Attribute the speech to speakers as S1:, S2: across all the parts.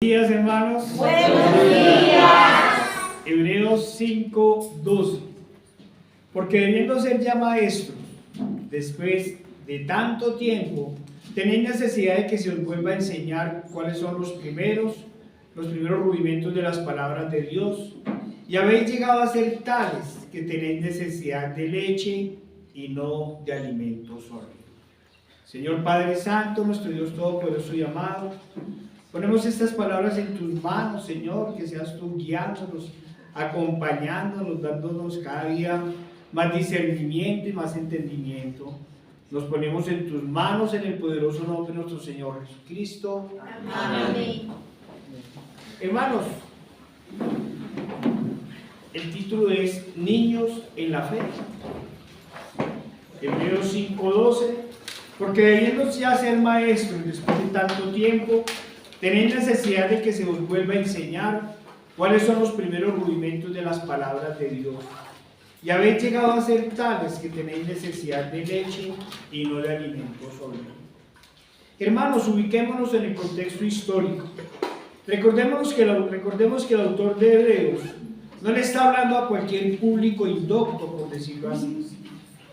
S1: Días, hermanos.
S2: Buenos días.
S1: Hebreos 5:12. Porque debiendo ser ya maestros, después de tanto tiempo, tenéis necesidad de que se os vuelva a enseñar cuáles son los primeros rudimentos de las palabras de Dios, y habéis llegado a ser tales que tenéis necesidad de leche y no de alimento sólido. Señor Padre Santo, nuestro Dios Todopoderoso y amado, ponemos estas palabras en tus manos, Señor, que seas tú guiándonos, acompañándonos, dándonos cada día más discernimiento y más entendimiento. Nos ponemos en tus manos en el poderoso nombre de nuestro Señor Jesucristo.
S2: Amén.
S1: Hermanos, el título es Niños en la Fe. Hebreos 5:12. Porque debiendo ya ser maestros después de tanto tiempo, tenéis necesidad de que se os vuelva a enseñar cuáles son los primeros rudimentos de las palabras de Dios. Y habéis llegado a ser tales que tenéis necesidad de leche y no de alimento sólido. Hermanos, ubiquémonos en el contexto histórico. Recordemos que el autor de Hebreos no le está hablando a cualquier público indocto, por decirlo así.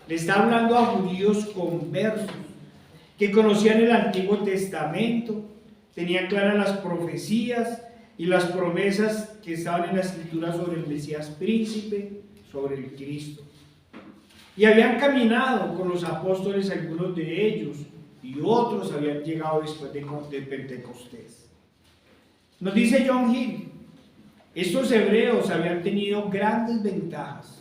S1: Le está hablando a judíos conversos que conocían el Antiguo Testamento, tenían claras las profecías y las promesas que estaban en la Escritura sobre el Mesías príncipe, sobre el Cristo. Y habían caminado con los apóstoles, algunos de ellos, y otros habían llegado después de Pentecostés. Nos dice John Hill, estos hebreos habían tenido grandes ventajas.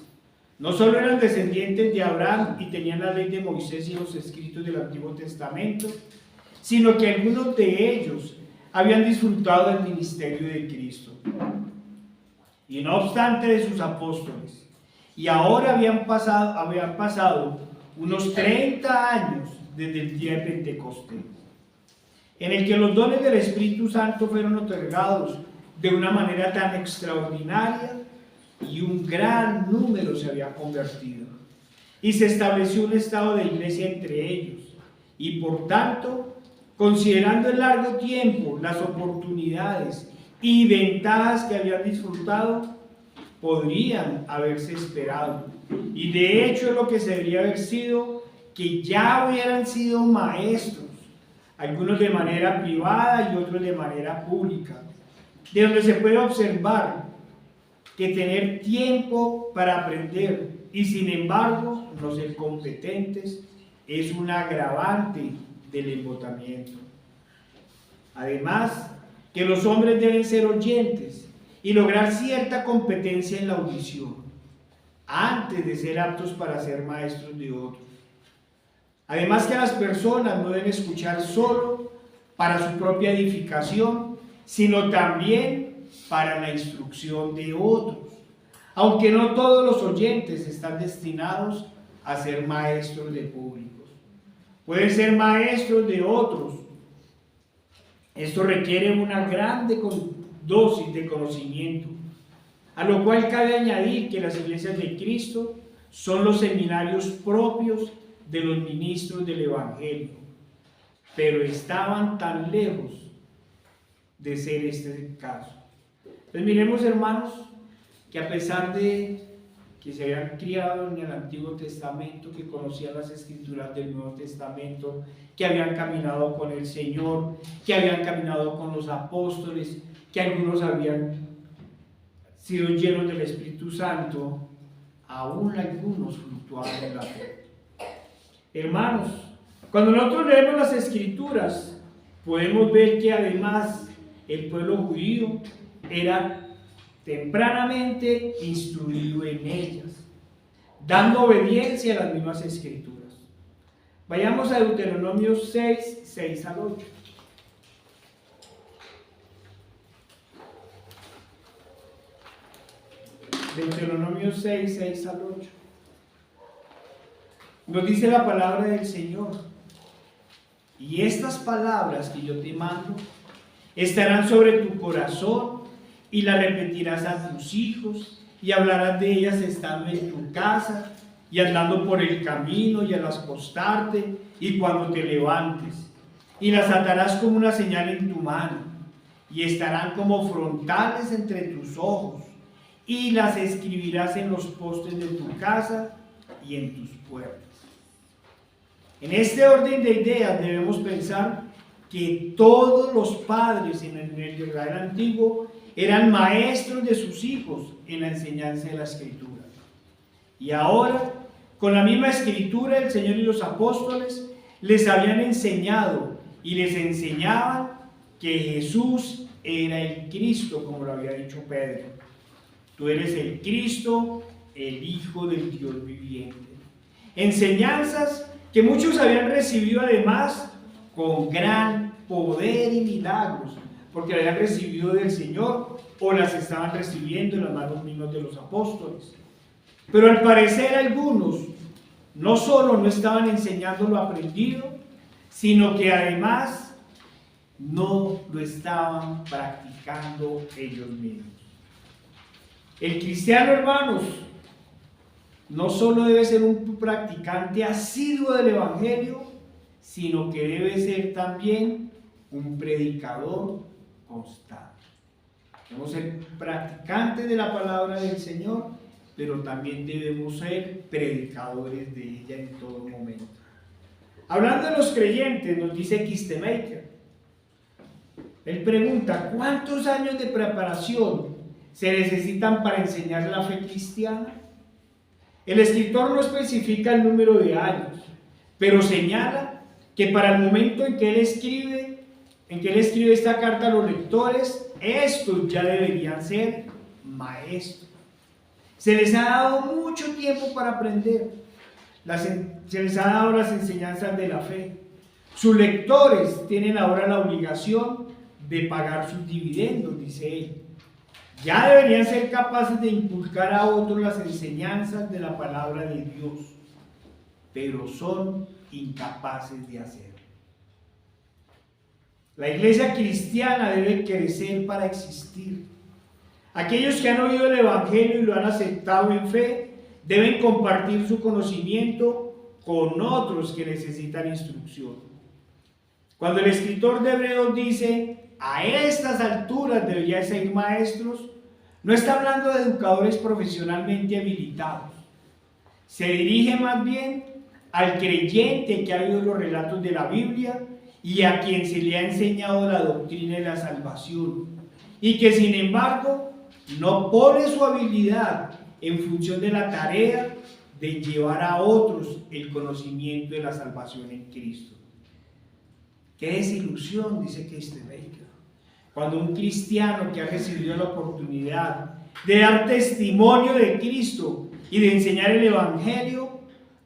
S1: No solo eran descendientes de Abraham y tenían la ley de Moisés y los escritos del Antiguo Testamento, sino que algunos de ellos habían disfrutado del ministerio de Cristo. Y no obstante de sus apóstoles, y ahora habían pasado unos 30 años desde el día de Pentecostés, en el que los dones del Espíritu Santo fueron otorgados de una manera tan extraordinaria, y un gran número se había convertido, y se estableció un estado de iglesia entre ellos, y por tanto, considerando el largo tiempo, las oportunidades y ventajas que habían disfrutado, podrían haberse esperado, y de hecho lo que se debería haber sido, que ya hubieran sido maestros, algunos de manera privada y otros de manera pública, de donde se puede observar que tener tiempo para aprender y sin embargo no ser competentes es un agravante del embotamiento. Además, que los hombres deben ser oyentes y lograr cierta competencia en la audición antes de ser aptos para ser maestros de otros. Además, que las personas no deben escuchar solo para su propia edificación, sino también para la instrucción de otros, aunque no todos los oyentes están destinados a ser maestros de públicos. Pueden ser maestros de otros. Esto requiere una grande dosis de conocimiento, a lo cual cabe añadir que las iglesias de Cristo son los seminarios propios de los ministros del Evangelio, pero estaban tan lejos de ser este el caso. Entonces miremos, hermanos, que a pesar de que se habían criado en el Antiguo Testamento, que conocían las Escrituras del Nuevo Testamento, que habían caminado con el Señor, que habían caminado con los apóstoles, que algunos habían sido llenos del Espíritu Santo, aún algunos fluctuaban en la fe. Hermanos, cuando nosotros leemos las Escrituras, podemos ver que además el pueblo judío era tempranamente instruido en ellas, dando obediencia a las mismas Escrituras. Vayamos a Deuteronomio 6 al 8. Deuteronomio 6 al 8. Nos dice la palabra del Señor: y estas palabras que yo te mando estarán sobre tu corazón, y las repetirás a tus hijos, y hablarás de ellas estando en tu casa, y andando por el camino, y al acostarte, y cuando te levantes, y las atarás como una señal en tu mano, y estarán como frontales entre tus ojos, y las escribirás en los postes de tu casa y en tus puertas. En este orden de ideas debemos pensar que todos los padres en el Israel antiguo eran maestros de sus hijos en la enseñanza de la Escritura. Y ahora, con la misma Escritura, el Señor y los apóstoles les habían enseñado y les enseñaban que Jesús era el Cristo, como lo había dicho Pedro. Tú eres el Cristo, el Hijo del Dios viviente. Enseñanzas que muchos habían recibido además con gran poder y milagros, porque las habían recibido del Señor o las estaban recibiendo en las manos mismas de los apóstoles. Pero al parecer algunos no solo no estaban enseñando lo aprendido, sino que además no lo estaban practicando ellos mismos. El cristiano, hermanos, no solo debe ser un practicante asiduo del Evangelio, sino que debe ser también un predicador constante. Debemos ser practicantes de la palabra del Señor, pero también debemos ser predicadores de ella en todo momento. Hablando de los creyentes, nos dice Kistemaker. Él pregunta, ¿cuántos años de preparación se necesitan para enseñar la fe cristiana? El escritor no especifica el número de años, pero señala que para el momento en que él escribe esta carta a los lectores, estos ya deberían ser maestros. Se les ha dado mucho tiempo para aprender. Se les ha dado las enseñanzas de la fe. Sus lectores tienen ahora la obligación de pagar sus dividendos, dice él. Ya deberían ser capaces de inculcar a otros las enseñanzas de la palabra de Dios, pero son incapaces de hacerlo. La iglesia cristiana debe crecer para existir. Aquellos que han oído el Evangelio y lo han aceptado en fe, deben compartir su conocimiento con otros que necesitan instrucción. Cuando el escritor de Hebreos dice, a estas alturas deberían ser maestros, no está hablando de educadores profesionalmente habilitados. Se dirige más bien al creyente que ha oído los relatos de la Biblia y a quien se le ha enseñado la doctrina de la salvación, y que sin embargo no pone su habilidad en función de la tarea de llevar a otros el conocimiento de la salvación en Cristo. ¡Qué desilusión!, dice Kistemaker, cuando un cristiano que ha recibido la oportunidad de dar testimonio de Cristo y de enseñar el Evangelio,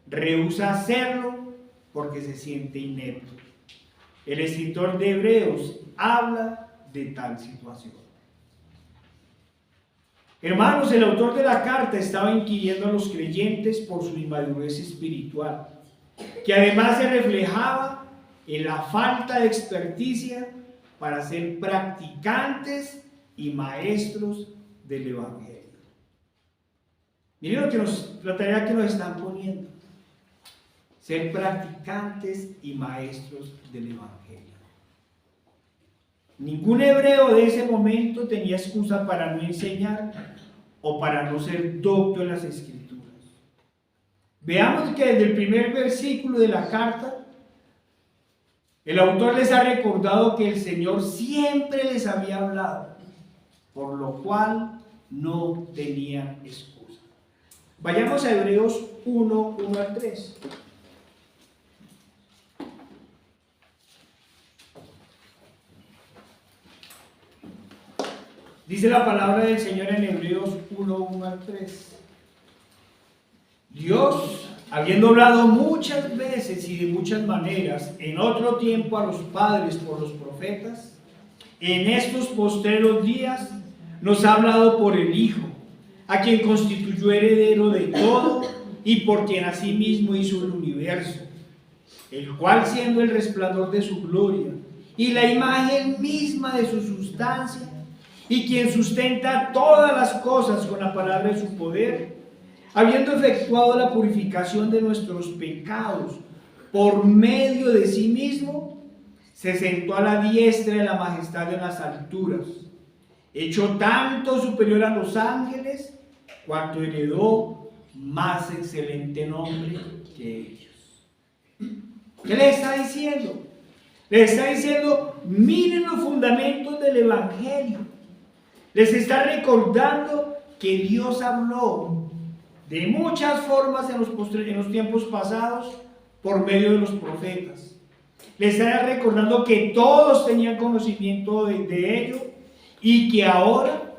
S1: rehúsa hacerlo porque se siente inepto. El escritor de Hebreos habla de tal situación. Hermanos, el autor de la carta estaba inquiriendo a los creyentes por su inmadurez espiritual, que además se reflejaba en la falta de experticia para ser practicantes y maestros del Evangelio. Miren la tarea que nos están poniendo: ser practicantes y maestros del Evangelio. Ningún hebreo de ese momento tenía excusa para no enseñar o para no ser docto en las Escrituras. Veamos que desde el primer versículo de la carta, el autor les ha recordado que el Señor siempre les había hablado, por lo cual no tenían excusa. Vayamos a Hebreos 1, 1 al 3. Dice la palabra del Señor en Hebreos 1, 1 al 3. Dios, habiendo hablado muchas veces y de muchas maneras en otro tiempo a los padres por los profetas, en estos postreros días nos ha hablado por el Hijo, a quien constituyó heredero de todo y por quien asimismo hizo el universo, el cual, siendo el resplandor de su gloria y la imagen misma de su sustancia, y quien sustenta todas las cosas con la palabra de su poder, habiendo efectuado la purificación de nuestros pecados por medio de sí mismo, se sentó a la diestra de la majestad en las alturas, hecho tanto superior a los ángeles, cuanto heredó más excelente nombre que ellos. ¿Qué le está diciendo? Le está diciendo, miren los fundamentos del Evangelio. Les está recordando que Dios habló de muchas formas en los tiempos pasados por medio de los profetas. Les está recordando que todos tenían conocimiento de ello y que ahora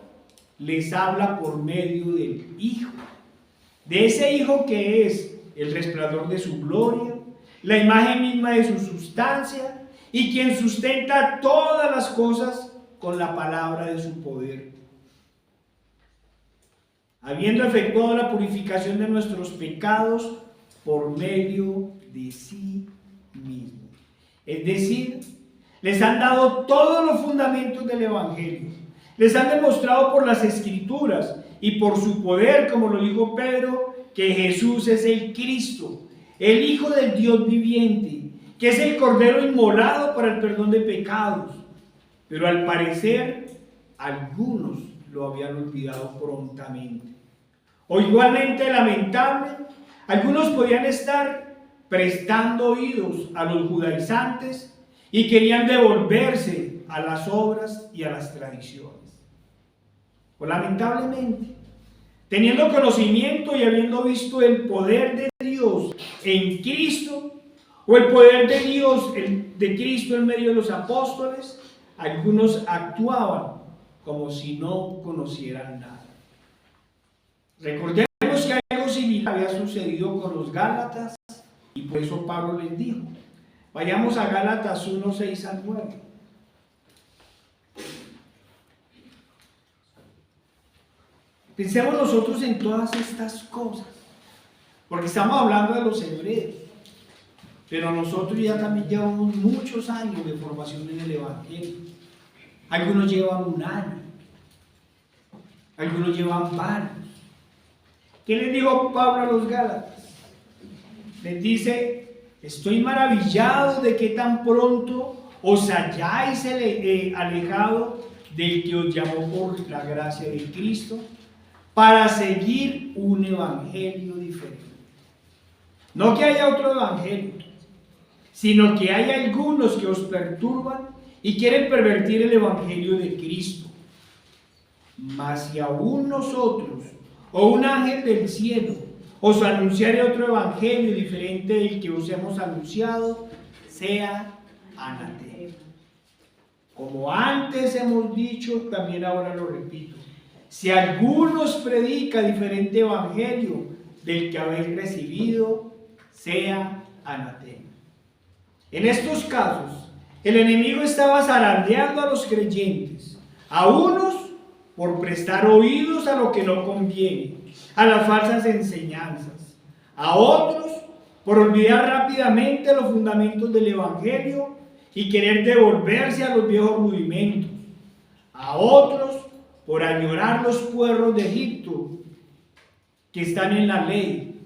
S1: les habla por medio del Hijo. De ese Hijo que es el resplandor de su gloria, la imagen misma de su sustancia, y quien sustenta todas las cosas con la palabra de su poder. Habiendo efectuado la purificación de nuestros pecados por medio de sí mismo. Es decir, les han dado todos los fundamentos del Evangelio. Les han demostrado por las Escrituras y por su poder, como lo dijo Pedro, que Jesús es el Cristo, el Hijo del Dios viviente, que es el Cordero inmolado para el perdón de pecados. Pero al parecer, algunos lo habían olvidado prontamente. O igualmente lamentable, algunos podían estar prestando oídos a los judaizantes y querían devolverse a las obras y a las tradiciones. O lamentablemente, teniendo conocimiento y habiendo visto el poder de Dios en Cristo, o el poder de Dios, de Cristo en medio de los apóstoles, algunos actuaban como si no conocieran nada. Recordemos que algo similar había sucedido con los Gálatas y por eso Pablo les dijo. Vayamos a Gálatas 1, 6 al 9. Pensemos nosotros en todas estas cosas, porque estamos hablando de los hebreos. Pero nosotros ya también llevamos muchos años de formación en el Evangelio. Algunos llevan un año, algunos llevan varios. ¿Qué les dijo Pablo a los Gálatas? Les dice, estoy maravillado de que tan pronto os hayáis alejado del que os llamó por la gracia de Cristo para seguir un evangelio diferente. No que haya otro evangelio, sino que hay algunos que os perturban y quieren pervertir el evangelio de Cristo. Mas si aún nosotros o un ángel del cielo os anunciare otro evangelio diferente del que os hemos anunciado, sea anatema. Como antes hemos dicho, también ahora lo repito. Si alguno os predica diferente evangelio del que habéis recibido, sea anatema. En estos casos, el enemigo estaba zarandeando a los creyentes, a unos por prestar oídos a lo que no conviene, a las falsas enseñanzas, a otros por olvidar rápidamente los fundamentos del evangelio y querer devolverse a los viejos rudimentos, a otros por añorar los puerros de Egipto que están en la ley,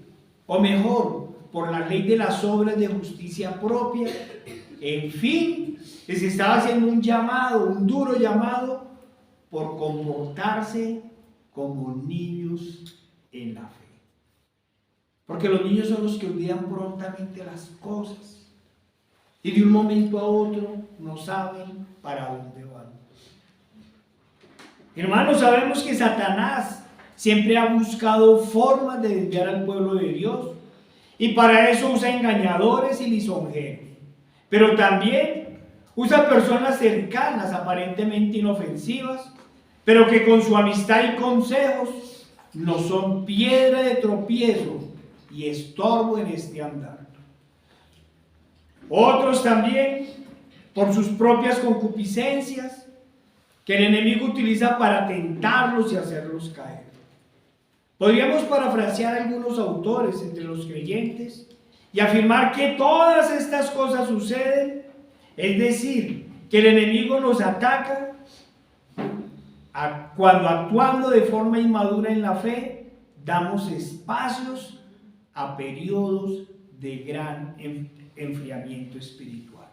S1: o mejor, por la ley de las obras de justicia propia. En fin, les estaba haciendo un llamado, un duro llamado, por comportarse como niños en la fe. Porque los niños son los que olvidan prontamente las cosas y de un momento a otro no saben para dónde van. Hermanos, sabemos que Satanás siempre ha buscado formas de desviar al pueblo de Dios, y para eso usa engañadores y lisonjeros, pero también usa personas cercanas, aparentemente inofensivas, pero que con su amistad y consejos nos son piedra de tropiezo y estorbo en este andar. Otros también, por sus propias concupiscencias, que el enemigo utiliza para tentarlos y hacerlos caer. Podríamos parafrasear a algunos autores entre los creyentes y afirmar que todas estas cosas suceden, es decir, que el enemigo nos ataca cuando, actuando de forma inmadura en la fe, damos espacios a periodos de gran enfriamiento espiritual.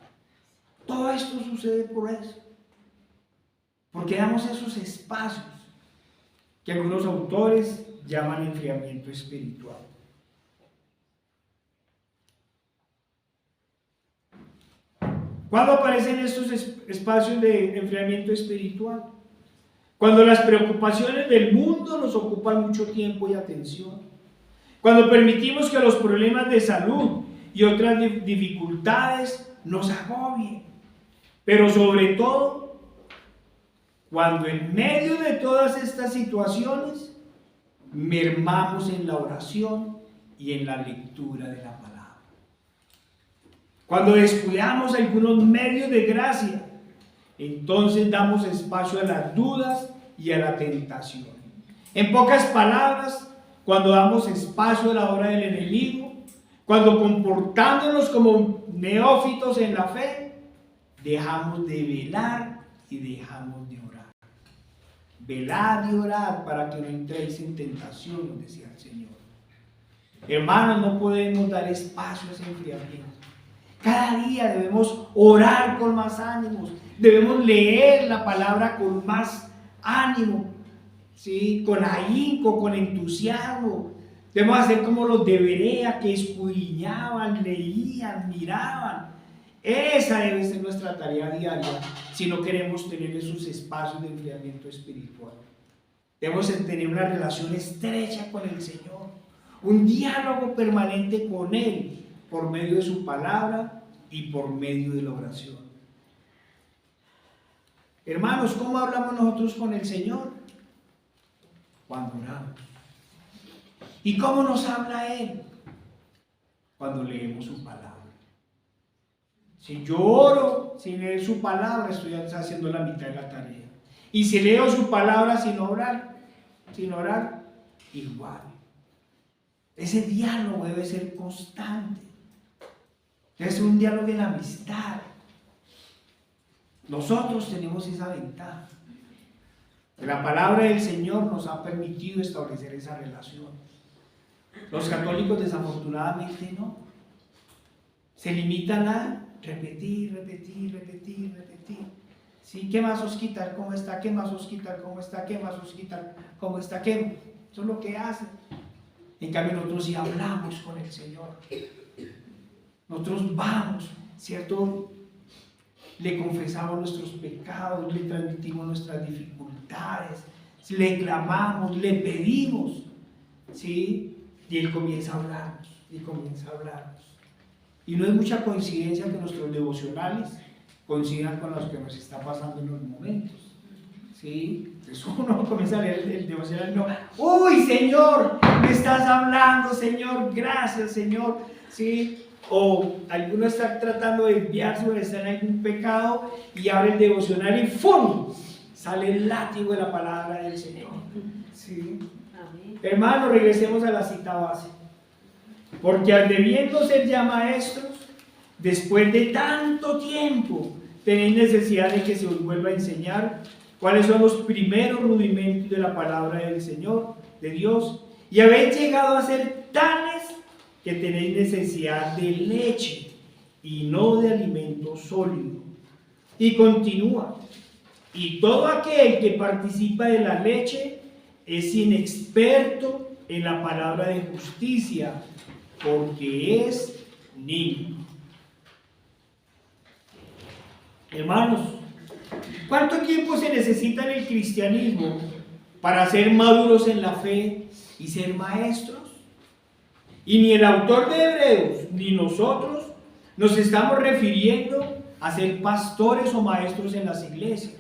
S1: Todo esto sucede por eso. Porque damos esos espacios que algunos autores llaman enfriamiento espiritual. ¿Cuándo aparecen estos espacios de enfriamiento espiritual? Cuando las preocupaciones del mundo nos ocupan mucho tiempo y atención. Cuando permitimos que los problemas de salud y otras dificultades nos agobien. Pero sobre todo, cuando en medio de todas estas situaciones mermamos en la oración y en la lectura de la palabra. Cuando descuidamos algunos medios de gracia, entonces damos espacio a las dudas y a la tentación. En pocas palabras, cuando damos espacio a la obra del enemigo, cuando comportándonos como neófitos en la fe, dejamos de velar y dejamos de orar. Velad y orad para que no entréis en tentación, nos decía el Señor. Hermanos, no podemos dar espacio a ese enfriamiento. Cada día debemos orar con más ánimos, debemos leer la palabra con más ánimo, ¿sí? Con ahínco, con entusiasmo. Debemos hacer como los de Berea, que escudriñaban, leían, miraban. Esa debe ser nuestra tarea diaria si no queremos tener esos espacios de enfriamiento espiritual. Debemos tener una relación estrecha con el Señor, un diálogo permanente con Él, por medio de su palabra y por medio de la oración. Hermanos, ¿cómo hablamos nosotros con el Señor? Cuando oramos. ¿Y cómo nos habla Él? Cuando leemos su palabra. Si yo oro sin leer su palabra, estoy haciendo la mitad de la tarea. Y si leo su palabra sin orar, igual. Ese diálogo debe ser constante. Es un diálogo de la amistad. Nosotros tenemos esa ventaja. La palabra del Señor nos ha permitido establecer esa relación. Los católicos desafortunadamente no. Se limitan a repetir. ¿Sí? ¿Qué más os quitar? ¿Cómo está? ¿Qué más os quitar? ¿Cómo está? ¿Qué más os quitar? ¿Cómo está? ¿Qué? Eso es lo que hacen. En cambio nosotros sí hablamos con el Señor. Nosotros vamos, ¿cierto? Le confesamos nuestros pecados, le transmitimos nuestras dificultades, le clamamos, le pedimos, ¿sí? Y Él comienza a hablarnos, Y no es mucha coincidencia que nuestros devocionales coincidan con los que nos está pasando en los momentos, ¿sí? Entonces uno comienza a leer el devocional y no, ¡uy, Señor! Me estás hablando, Señor, gracias, Señor, ¿sí? O alguno está tratando de desviarse o está en algún pecado y abre el devocional y ¡fum! Sale el látigo de la palabra del Señor. ¿Sí? Hermanos, regresemos a la cita base. Porque debiendo ser ya maestros, después de tanto tiempo, tenéis necesidad de que se os vuelva a enseñar cuáles son los primeros rudimentos de la palabra del Señor, de Dios, y habéis llegado a ser tales que tenéis necesidad de leche y no de alimento sólido. Y continúa, y todo aquel que participa de la leche es inexperto en la palabra de justicia, porque es niño. Hermanos, ¿cuánto tiempo se necesita en el cristianismo para ser maduros en la fe y ser maestros? Y ni el autor de Hebreos ni nosotros nos estamos refiriendo a ser pastores o maestros en las iglesias.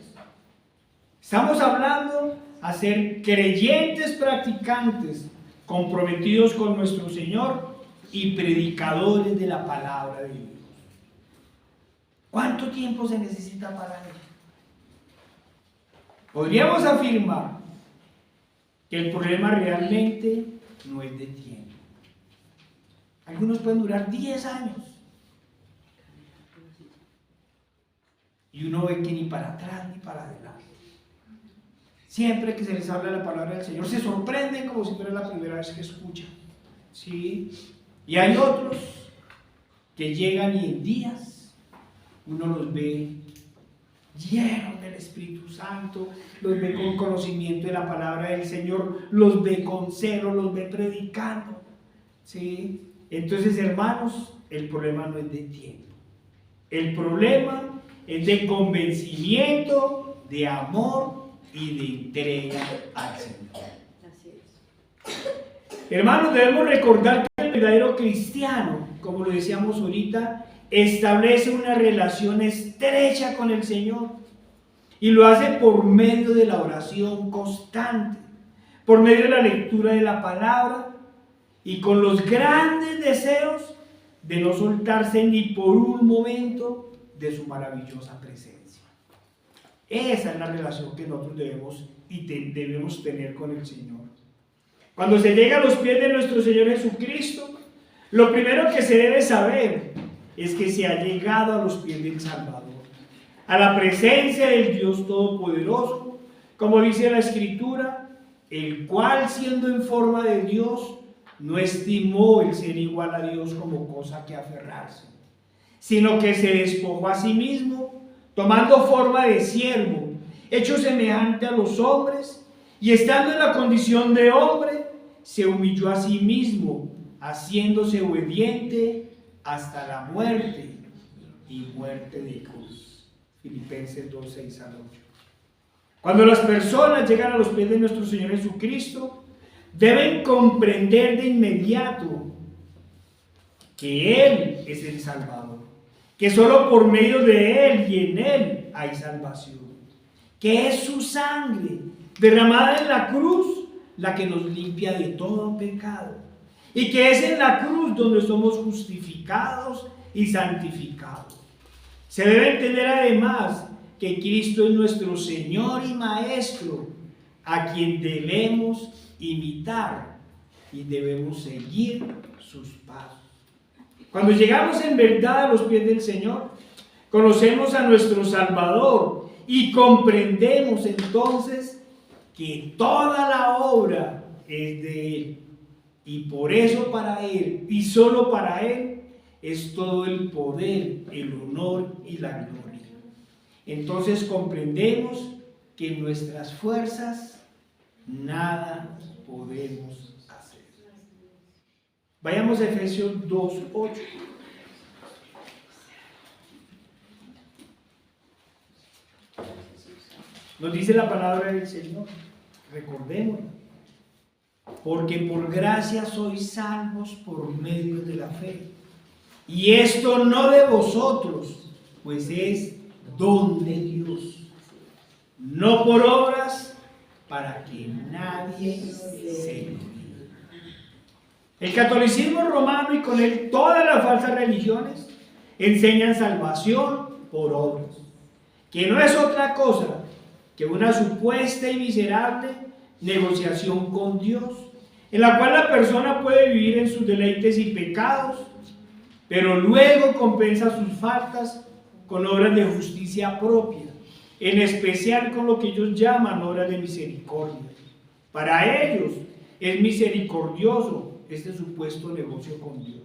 S1: Estamos hablando a ser creyentes practicantes, comprometidos con nuestro Señor y predicadores de la palabra de Dios. ¿Cuánto tiempo se necesita para ello? Podríamos afirmar que el problema realmente no es de tiempo. Algunos pueden durar 10 años. Y uno ve que ni para atrás ni para adelante. Siempre que se les habla la palabra del Señor, se sorprenden como si fuera la primera vez que escuchan. ¿Sí? Y hay otros que llegan y en días uno los ve llenos del Espíritu Santo, los ve con conocimiento de la palabra del Señor, los ve con celo, los ve predicando, ¿sí? Entonces, hermanos, el problema no es de tiempo, el problema es de convencimiento, de amor y de entrega al Señor. Hermanos, debemos recordar que el verdadero cristiano, como lo decíamos ahorita, establece una relación estrecha con el Señor y lo hace por medio de la oración constante, por medio de la lectura de la palabra y con los grandes deseos de no soltarse ni por un momento de su maravillosa presencia. Esa es la relación que nosotros debemos tener con el Señor. Cuando se llega a los pies de nuestro Señor Jesucristo, lo primero que se debe saber es que se ha llegado a los pies del Salvador, a la presencia del Dios Todopoderoso, como dice la Escritura, el cual, siendo en forma de Dios, no estimó el ser igual a Dios como cosa que aferrarse, sino que se despojó a sí mismo, tomando forma de siervo, hecho semejante a los hombres, y estando en la condición de hombre, se humilló a sí mismo, haciéndose obediente hasta la muerte y muerte de cruz. Filipenses 2, 6 al 8. Cuando las personas llegan a los pies de nuestro Señor Jesucristo, deben comprender de inmediato que Él es el Salvador, que solo por medio de Él y en Él hay salvación, que es su sangre derramada en la cruz la que nos limpia de todo pecado, y que es en la cruz donde somos justificados y santificados. Se debe entender además que Cristo es nuestro Señor y Maestro, a quien debemos imitar y debemos seguir sus pasos. Cuando llegamos en verdad a los pies del Señor, conocemos a nuestro Salvador y comprendemos entonces que toda la obra es de Él, y por eso para Él y solo para Él es todo el poder, el honor y la gloria. Entonces comprendemos que en nuestras fuerzas nada podemos hacer. Vayamos a Efesios 2:8. Nos dice la palabra del Señor, recordémoslo. Porque por gracia sois salvos por medio de la fe. Y esto no de vosotros, pues es don de Dios. No por obras, para que nadie se gloríe. El catolicismo romano y con él todas las falsas religiones enseñan salvación por obras, que no es otra cosa que una supuesta y miserable negociación con Dios, en la cual la persona puede vivir en sus deleites y pecados, pero luego compensa sus faltas con obras de justicia propia, en especial con lo que ellos llaman obras de misericordia. Para ellos es misericordioso este supuesto negocio con Dios.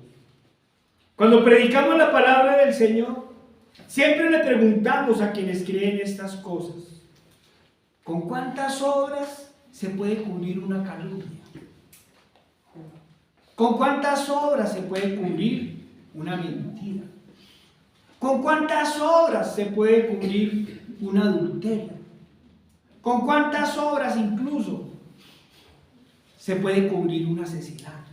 S1: Cuando predicamos la palabra del Señor, siempre le preguntamos a quienes creen estas cosas: ¿con cuántas obras se puede cubrir una calumnia? ¿Con cuántas obras se puede cubrir una mentira? ¿Con cuántas obras se puede cubrir un adulterio? ¿Con cuántas obras incluso se puede cubrir un asesinato?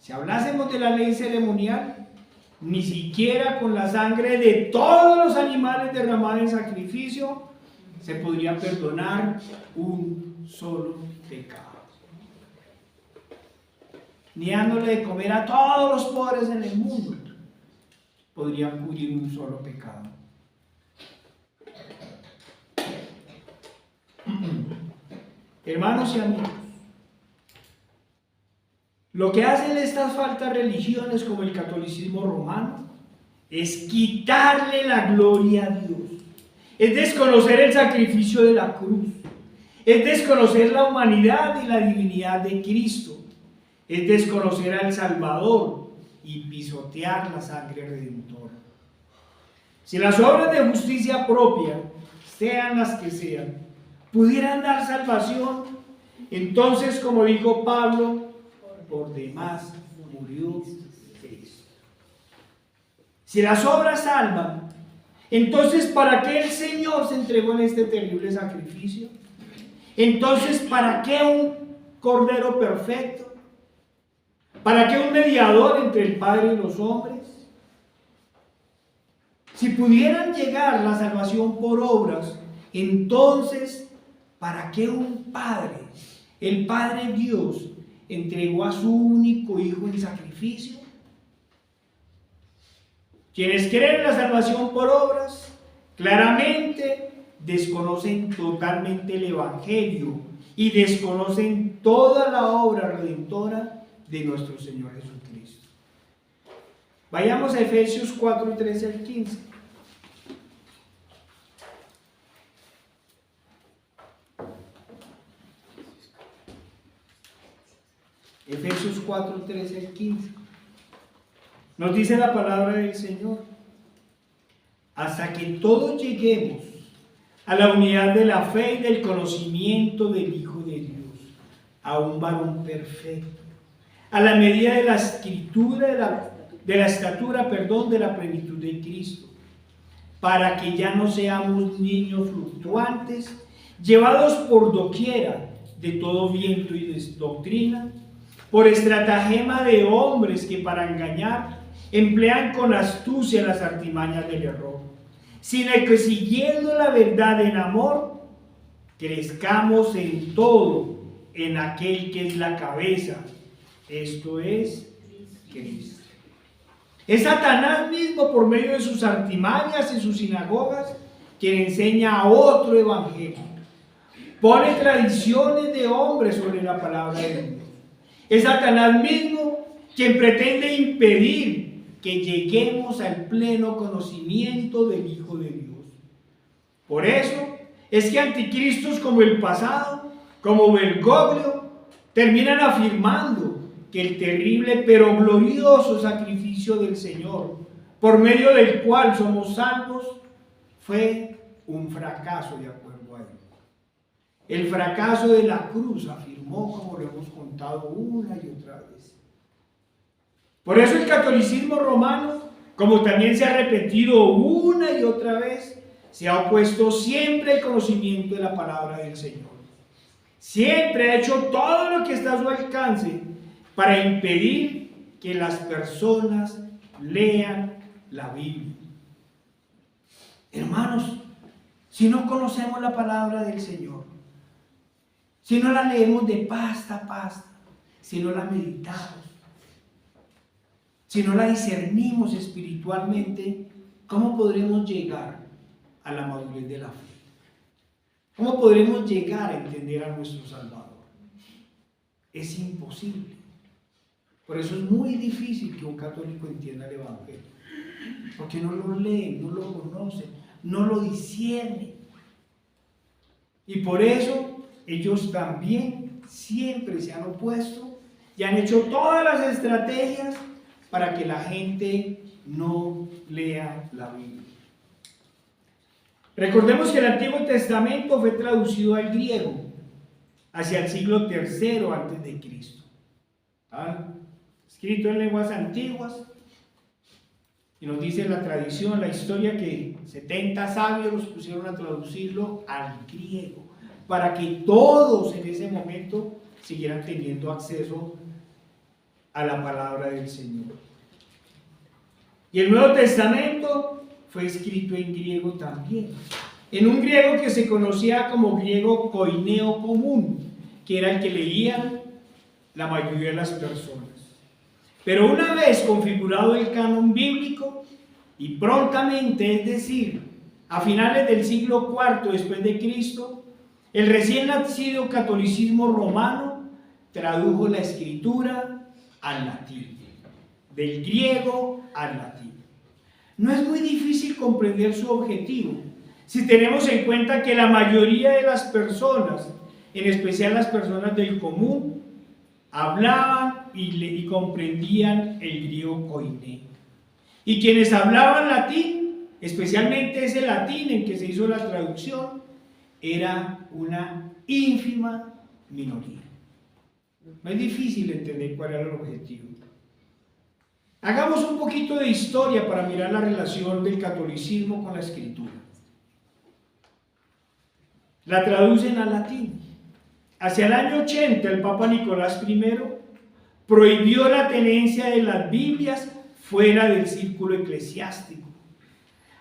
S1: Si hablásemos de la ley ceremonial, ni siquiera con la sangre de todos los animales derramada en sacrificio se podría perdonar un solo pecado. Ni dándole de comer a todos los pobres en el mundo podría cubrir un solo pecado. Hermanos y amigos, lo que hacen estas falsas religiones como el catolicismo romano es quitarle la gloria a Dios, es desconocer el sacrificio de la cruz, es desconocer la humanidad y la divinidad de Cristo, es desconocer al Salvador y pisotear la sangre redentora. Si las obras de justicia propia, sean las que sean, pudieran dar salvación, entonces, como dijo Pablo, por demás murió Cristo. Si las obras salvan, entonces, ¿para qué el Señor se entregó en este terrible sacrificio? Entonces, ¿para qué un Cordero perfecto? ¿Para qué un mediador entre el Padre y los hombres? Si pudieran llegar la salvación por obras, entonces, ¿para qué un Padre, el Padre Dios, entregó a su único Hijo en sacrificio? Quienes creen en la salvación por obras, claramente desconocen totalmente el Evangelio y desconocen toda la obra redentora de nuestro Señor Jesucristo. Vayamos a Efesios 4, 13 al 15. Efesios 4, 13 al 15. Nos dice la palabra del Señor: hasta que todos lleguemos a la unidad de la fe y del conocimiento del Hijo de Dios, a un varón perfecto, a la medida de la estatura de la plenitud de Cristo, para que ya no seamos niños fluctuantes, llevados por doquiera de todo viento y de doctrina, por estratagema de hombres que para engañar emplean con astucia las artimañas del error, sino que siguiendo la verdad en amor, crezcamos en todo en aquel que es la cabeza, esto es Cristo. Es Satanás mismo, por medio de sus artimañas y sus sinagogas, quien enseña a otro evangelio. Pone tradiciones de hombres sobre la palabra de Dios. Es Satanás mismo quien pretende impedir que lleguemos al pleno conocimiento del Hijo de Dios. Por eso es que anticristos como el pasado, como Bergoglio, terminan afirmando que el terrible pero glorioso sacrificio del Señor, por medio del cual somos salvos, fue un fracaso de acuerdo a él. El fracaso de la cruz, afirmó, como lo hemos contado una y otra vez. Por eso el catolicismo romano, como también se ha repetido una y otra vez, se ha opuesto siempre al conocimiento de la palabra del Señor. Siempre ha hecho todo lo que está a su alcance para impedir que las personas lean la Biblia. Hermanos, si no conocemos la palabra del Señor, si no la leemos de pasta a pasta, si no la meditamos, si no la discernimos espiritualmente, ¿cómo podremos llegar a la madurez de la fe? ¿Cómo podremos llegar a entender a nuestro Salvador? Es imposible. Por eso es muy difícil que un católico entienda el Evangelio, porque no lo leen, no lo conocen, no lo disciernen. Y por eso ellos también siempre se han opuesto y han hecho todas las estrategias para que la gente no lea la Biblia. Recordemos que el Antiguo Testamento fue traducido al griego hacia el siglo III antes de Cristo. Escrito en lenguas antiguas, y nos dice la tradición, la historia, que 70 sabios los pusieron a traducirlo al griego, para que todos en ese momento siguieran teniendo acceso a la palabra del Señor. Y el Nuevo Testamento fue escrito en griego también, en un griego que se conocía como griego koineo común, que era el que leían la mayoría de las personas. Pero una vez configurado el canon bíblico, y prontamente, es decir, a finales del siglo IV después de Cristo, el recién nacido catolicismo romano tradujo la escritura al latín, del griego al latín. No es muy difícil comprender su objetivo, si tenemos en cuenta que la mayoría de las personas, en especial las personas del común, hablaban y comprendían el griego koiné. Y quienes hablaban latín, especialmente ese latín en que se hizo la traducción, era una ínfima minoría. No es difícil entender cuál era el objetivo. Hagamos un poquito de historia para mirar la relación del catolicismo con la escritura. La traducen al latín. Hacia el año 80, el Papa Nicolás I prohibió la tenencia de las Biblias fuera del círculo eclesiástico.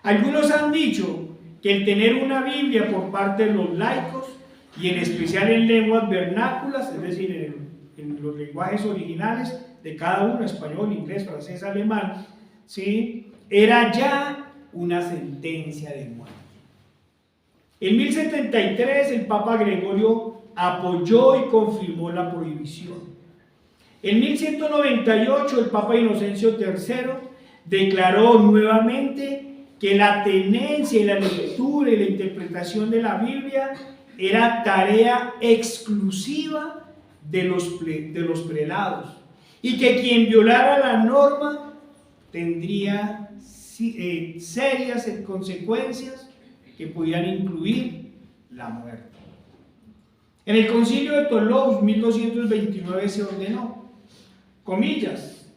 S1: Algunos han dicho que el tener una Biblia por parte de los laicos, y en especial en lenguas vernáculas, es decir, en los lenguajes originales de cada uno, español, inglés, francés, alemán, ¿sí?, era ya una sentencia de muerte. En 1073 el Papa Gregorio apoyó y confirmó la prohibición. En 1198 el Papa Inocencio III declaró nuevamente que la tenencia y la lectura y la interpretación de la Biblia era tarea exclusiva de los prelados, y que quien violara la norma tendría serias consecuencias que podían incluir la muerte. En el Concilio de Toulouse, 1229, se ordenó, comillas,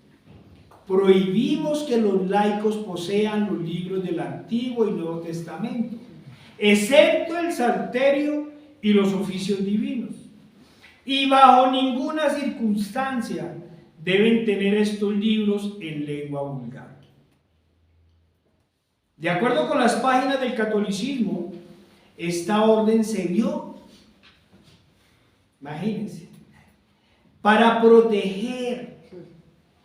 S1: prohibimos que los laicos posean los libros del Antiguo y Nuevo Testamento, excepto el Salterio y los oficios divinos, y bajo ninguna circunstancia deben tener estos libros en lengua vulgar. De acuerdo con las páginas del catolicismo, esta orden se dio, imagínense, para proteger,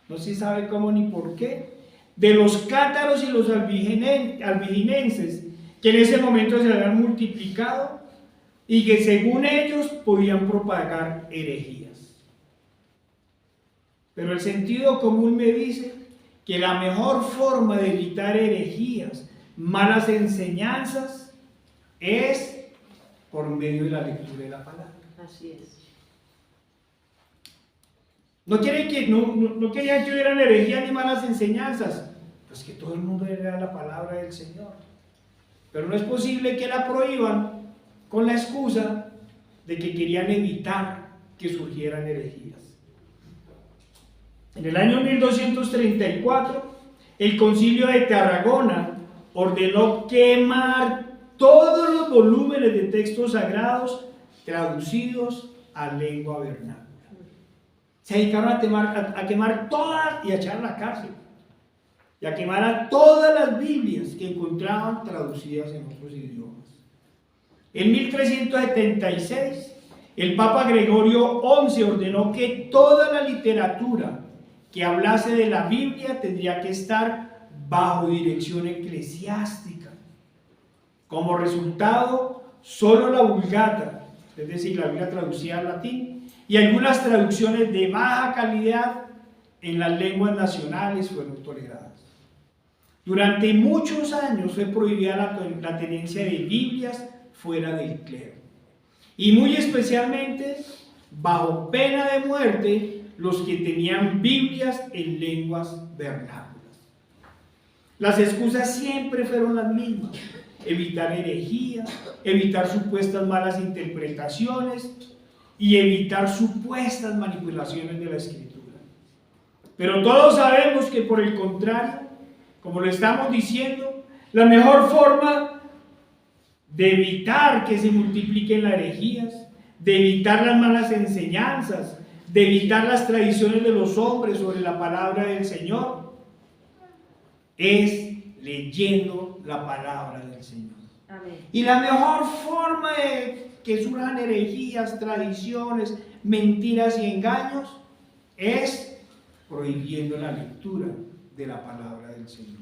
S1: no se sabe cómo ni por qué, de los cátaros y los albigenenses, que en ese momento se habían multiplicado y que según ellos podían propagar herejías. Pero el sentido común me dice que la mejor forma de evitar herejías, malas enseñanzas, es por medio de la lectura de la palabra.
S2: Así es.
S1: No querían que hubieran herejías ni malas enseñanzas, pues que todo el mundo lea la palabra del Señor. Pero no es posible que la prohíban con la excusa de que querían evitar que surgieran herejías. En el año 1234, el Concilio de Tarragona ordenó quemar todos los volúmenes de textos sagrados traducidos a lengua vernácula. Se dedicaron a quemar todas y a echar a la cárcel, y a quemar a todas las Biblias que encontraban traducidas en otros idiomas. En 1376, el Papa Gregorio XI ordenó que toda la literatura que hablase de la Biblia tendría que estar bajo dirección eclesiástica. Como resultado, solo la Vulgata, es decir, la Biblia traducida al latín, y algunas traducciones de baja calidad en las lenguas nacionales fueron toleradas. Durante muchos años fue prohibida la tenencia de Biblias fuera del clero, y muy especialmente, bajo pena de muerte, los que tenían Biblias en lenguas vernáculas. Las excusas siempre fueron las mismas: evitar herejías, evitar supuestas malas interpretaciones y evitar supuestas manipulaciones de la Escritura. Pero todos sabemos que, por el contrario, como lo estamos diciendo, la mejor forma de evitar que se multipliquen las herejías, de evitar las malas enseñanzas, de evitar las tradiciones de los hombres sobre la palabra del Señor, es leyendo la palabra del Señor.
S2: Amén.
S1: Y la mejor forma de que surjan herejías, tradiciones, mentiras y engaños es prohibiendo la lectura de la palabra del Señor.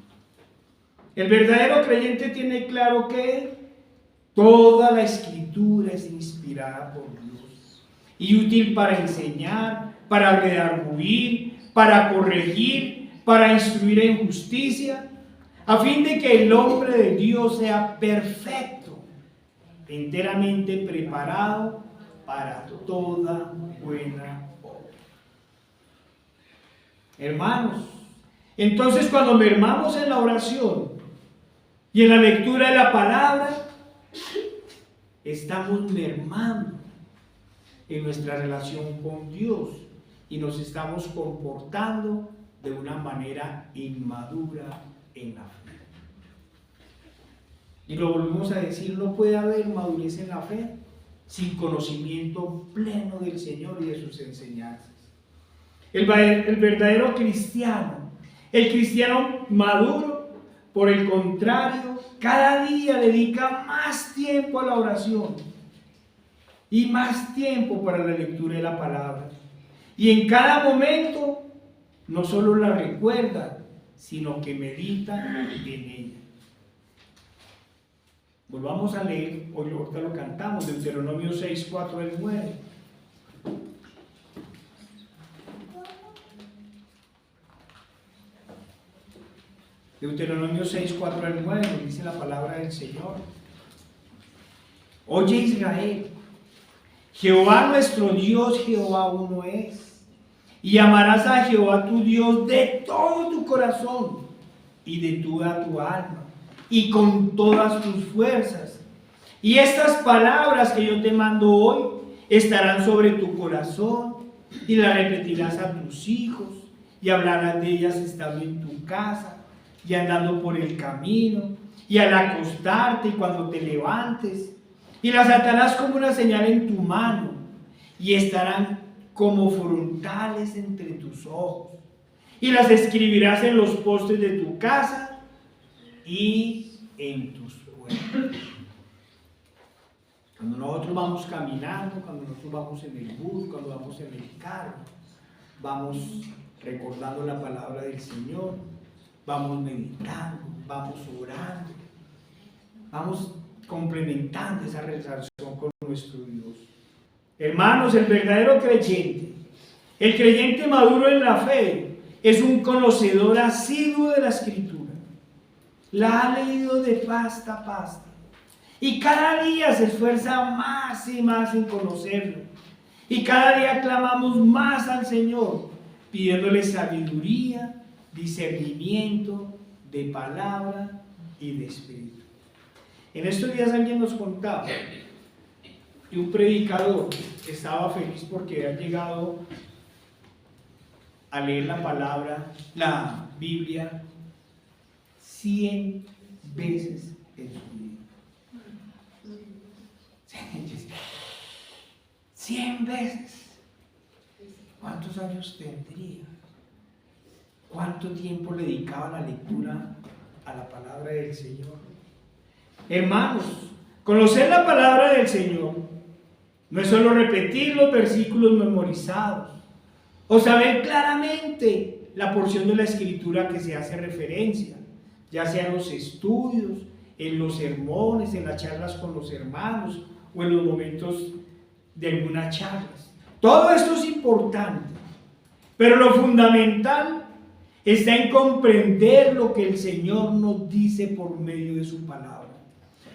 S1: El verdadero creyente tiene claro que toda la Escritura es inspirada por Dios y útil para enseñar, para redarguir, para corregir, para instruir en justicia, a fin de que el hombre de Dios sea perfecto, enteramente preparado para toda buena obra. Hermanos, entonces cuando mermamos en la oración y en la lectura de la palabra, estamos mermando en nuestra relación con Dios y nos estamos comportando de una manera inmadura en la fe. Y lo volvemos a decir, no puede haber madurez en la fe sin conocimiento pleno del Señor y de sus enseñanzas. El verdadero cristiano, el cristiano maduro, por el contrario, cada día dedica más tiempo a la oración y más tiempo para la lectura de la palabra. Y en cada momento no solo la recuerda, sino que medita en ella. Volvamos a leer, hoy ahorita lo cantamos, Deuteronomio 6, 4 al 9. Deuteronomio 6, 4 al 9, nos dice la palabra del Señor. Oye Israel, Jehová nuestro Dios, Jehová uno es. Y amarás a Jehová tu Dios de todo tu corazón y de toda tu alma y con todas tus fuerzas. Y estas palabras que yo te mando hoy estarán sobre tu corazón y las repetirás a tus hijos y hablarás de ellas estando en tu casa y andando por el camino y al acostarte y cuando te levantes, y las atarás como una señal en tu mano y estarán como frontales entre tus ojos, y las escribirás en los postes de tu casa y en tus puertas. Cuando nosotros vamos caminando, cuando nosotros vamos en el bus, cuando vamos en el carro, vamos recordando la palabra del Señor, vamos meditando, vamos orando, vamos complementando esa relación con nuestro Dios. Hermanos, el verdadero creyente, el creyente maduro en la fe, es un conocedor asiduo de la Escritura. La ha leído de pasta a pasta y cada día se esfuerza más y más en conocerlo. Y cada día clamamos más al Señor, pidiéndole sabiduría, discernimiento de palabra y de espíritu. En estos días alguien nos contaba que un predicador estaba feliz porque había llegado a leer la palabra, la Biblia, 100 veces en su vida. 100 veces. ¿Cuántos años tendría? ¿Cuánto tiempo le dedicaba a la lectura a la palabra del Señor? Hermanos, conocer la palabra del Señor no es solo repetir los versículos memorizados o saber claramente la porción de la Escritura que se hace referencia, ya sea en los estudios, en los sermones, en las charlas con los hermanos o en los momentos de algunas charlas. Todo esto es importante, pero lo fundamental está en comprender lo que el Señor nos dice por medio de su palabra.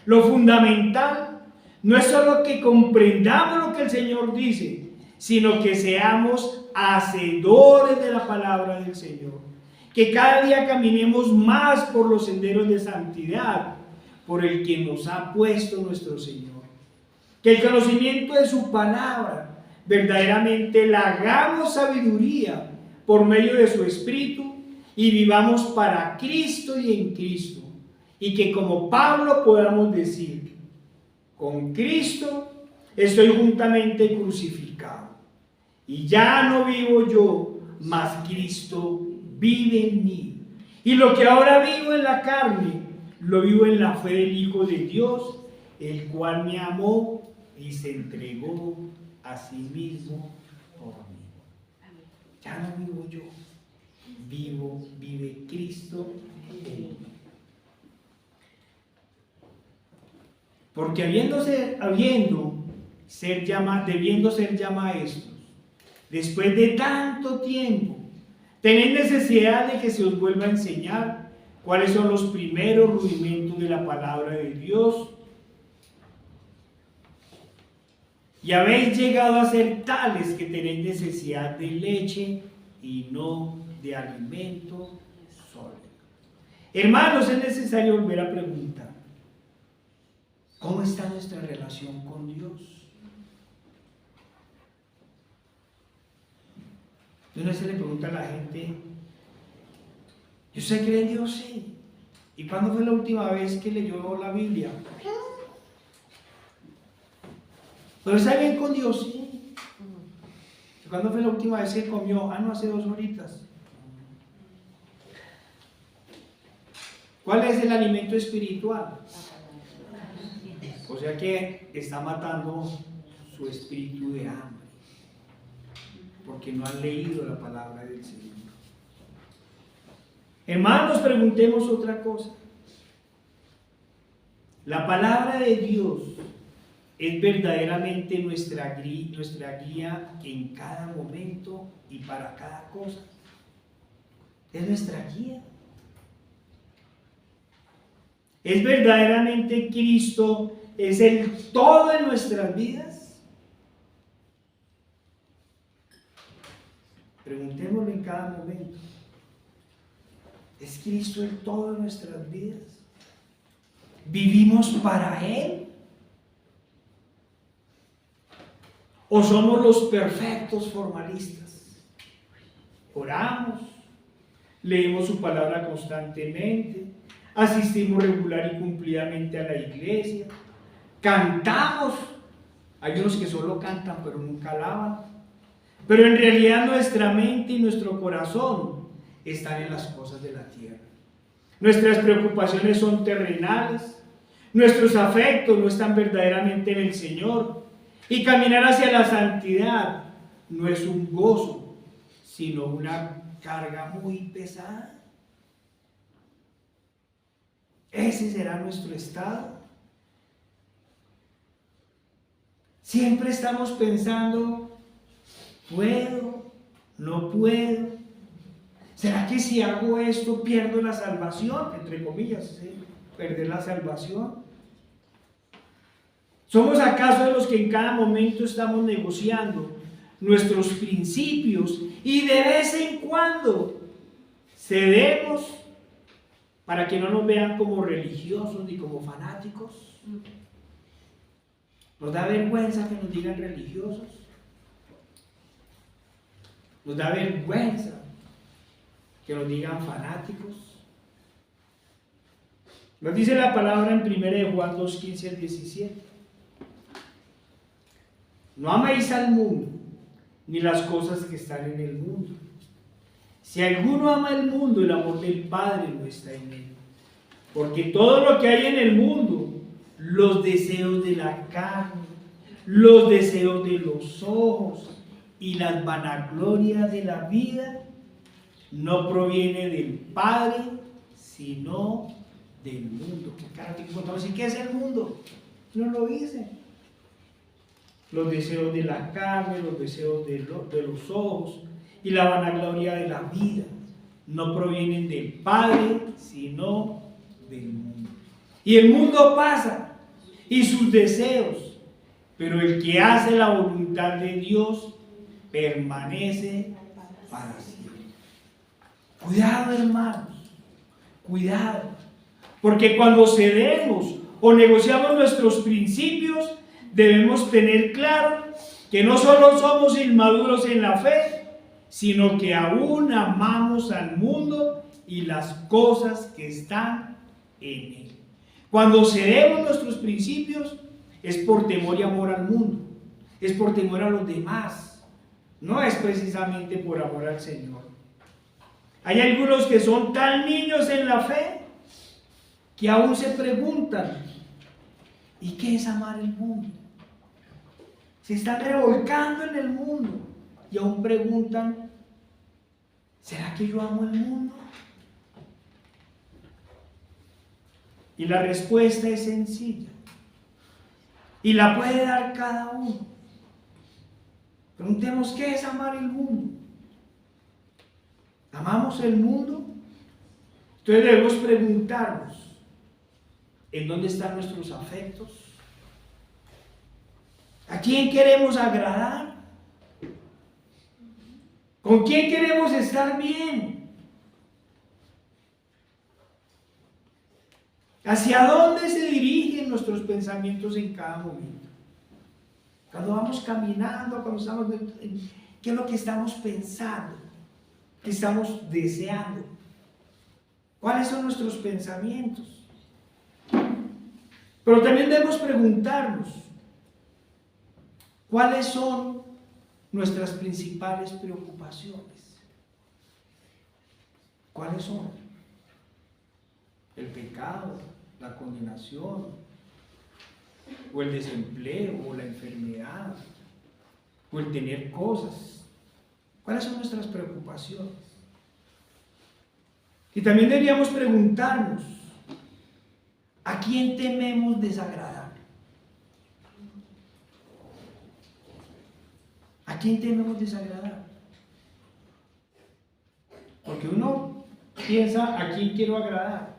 S1: Lo fundamental no es solo que comprendamos lo que el Señor dice, sino que seamos hacedores de la palabra del Señor. Que cada día caminemos más por los senderos de santidad por el que nos ha puesto nuestro Señor. Que el conocimiento de su palabra verdaderamente la hagamos sabiduría por medio de su Espíritu y vivamos para Cristo y en Cristo. Y que como Pablo podamos decir, con Cristo estoy juntamente crucificado. Y ya no vivo yo, mas Cristo vive en mí. Y lo que ahora vivo en la carne, lo vivo en la fe del Hijo de Dios, el cual me amó y se entregó a sí mismo por mí. Ya no vivo yo, vive Cristo en mí. Porque debiendo ser ya maestros, después de tanto tiempo, tenéis necesidad de que se os vuelva a enseñar cuáles son los primeros rudimentos de la palabra de Dios. Y habéis llegado a ser tales que tenéis necesidad de leche y no de alimento sólido. Hermanos, es necesario volver a preguntar, ¿cómo está nuestra relación con Dios? Una vez se le pregunta a la gente, ¿y usted cree en Dios? Sí. ¿Y cuándo fue la última vez que leyó la Biblia? ¿Pero está bien con Dios? Sí. ¿Y cuándo fue la última vez que comió? No, hace 2 horitas. ¿Cuál es el alimento espiritual? O sea que está matando su espíritu de hambre, porque no han leído la palabra del Señor. Hermanos, preguntemos otra cosa. La palabra de Dios es verdaderamente nuestra guía en cada momento y para cada cosa. Es nuestra guía. ¿Es verdaderamente Cristo? ¿Es el todo en nuestras vidas? Preguntémoslo en cada momento. ¿Es Cristo el todo en nuestras vidas? ¿Vivimos para Él? ¿O somos los perfectos formalistas? Oramos, leemos su palabra constantemente, asistimos regular y cumplidamente a la iglesia, cantamos, hay unos que solo cantan pero nunca alaban, pero en realidad nuestra mente y nuestro corazón están en las cosas de la tierra. Nuestras preocupaciones son terrenales, nuestros afectos no están verdaderamente en el Señor, y caminar hacia la santidad no es un gozo, sino una carga muy pesada. ¿Ese será nuestro estado? Siempre estamos pensando, ¿puedo? ¿No puedo? ¿Será que si hago esto pierdo la salvación? Entre comillas, ¿sí? Perder la salvación. ¿Somos acaso de los que en cada momento estamos negociando nuestros principios y de vez en cuando cedemos para que no nos vean como religiosos ni como fanáticos? ¿Nos da vergüenza que nos digan religiosos? ¿Nos da vergüenza que nos digan fanáticos? Nos dice la palabra en 1 Juan 2:15 al 17. No améis al mundo, ni las cosas que están en el mundo. Si alguno ama el mundo, el amor del Padre no está en él. Porque todo lo que hay en el mundo, los deseos de la carne, los deseos de los ojos y las vanaglorias de la vida, no proviene del Padre, sino del mundo. ¿Qué es el mundo? No lo dice. Los deseos de la carne, los deseos de los ojos y la vanagloria de la vida no provienen del Padre, sino del mundo. Y el mundo pasa y sus deseos, pero el que hace la voluntad de Dios permanece para siempre. Cuidado, hermanos, cuidado, porque cuando cedemos o negociamos nuestros principios, debemos tener claro que no solo somos inmaduros en la fe, sino que aún amamos al mundo y las cosas que están en él. Cuando cedemos nuestros principios, es por temor y amor al mundo, es por temor a los demás, no es precisamente por amor al Señor. Hay algunos que son tan niños en la fe que aún se preguntan, ¿y qué es amar el mundo? Se están revolcando en el mundo y aún preguntan, ¿será que yo amo el mundo? Y la respuesta es sencilla y la puede dar cada uno. Preguntemos, ¿qué es amar el mundo? ¿Amamos el mundo? Entonces debemos preguntarnos, ¿en dónde están nuestros afectos? ¿A quién queremos agradar? ¿Con quién queremos estar bien? ¿Hacia dónde se dirigen nuestros pensamientos en cada momento? Cuando vamos caminando, cuando estamos... ¿Qué es lo que estamos pensando? ¿Qué estamos deseando? ¿Cuáles son nuestros pensamientos? Pero también debemos preguntarnos, ¿cuáles son nuestras principales preocupaciones? ¿Cuáles son? El pecado, la condenación, o el desempleo, o la enfermedad, o el tener cosas. ¿Cuáles son nuestras preocupaciones? Y también deberíamos preguntarnos, ¿a quién tememos desagradar? ¿A quién tememos desagradar? Porque uno piensa, ¿a quién quiero agradar?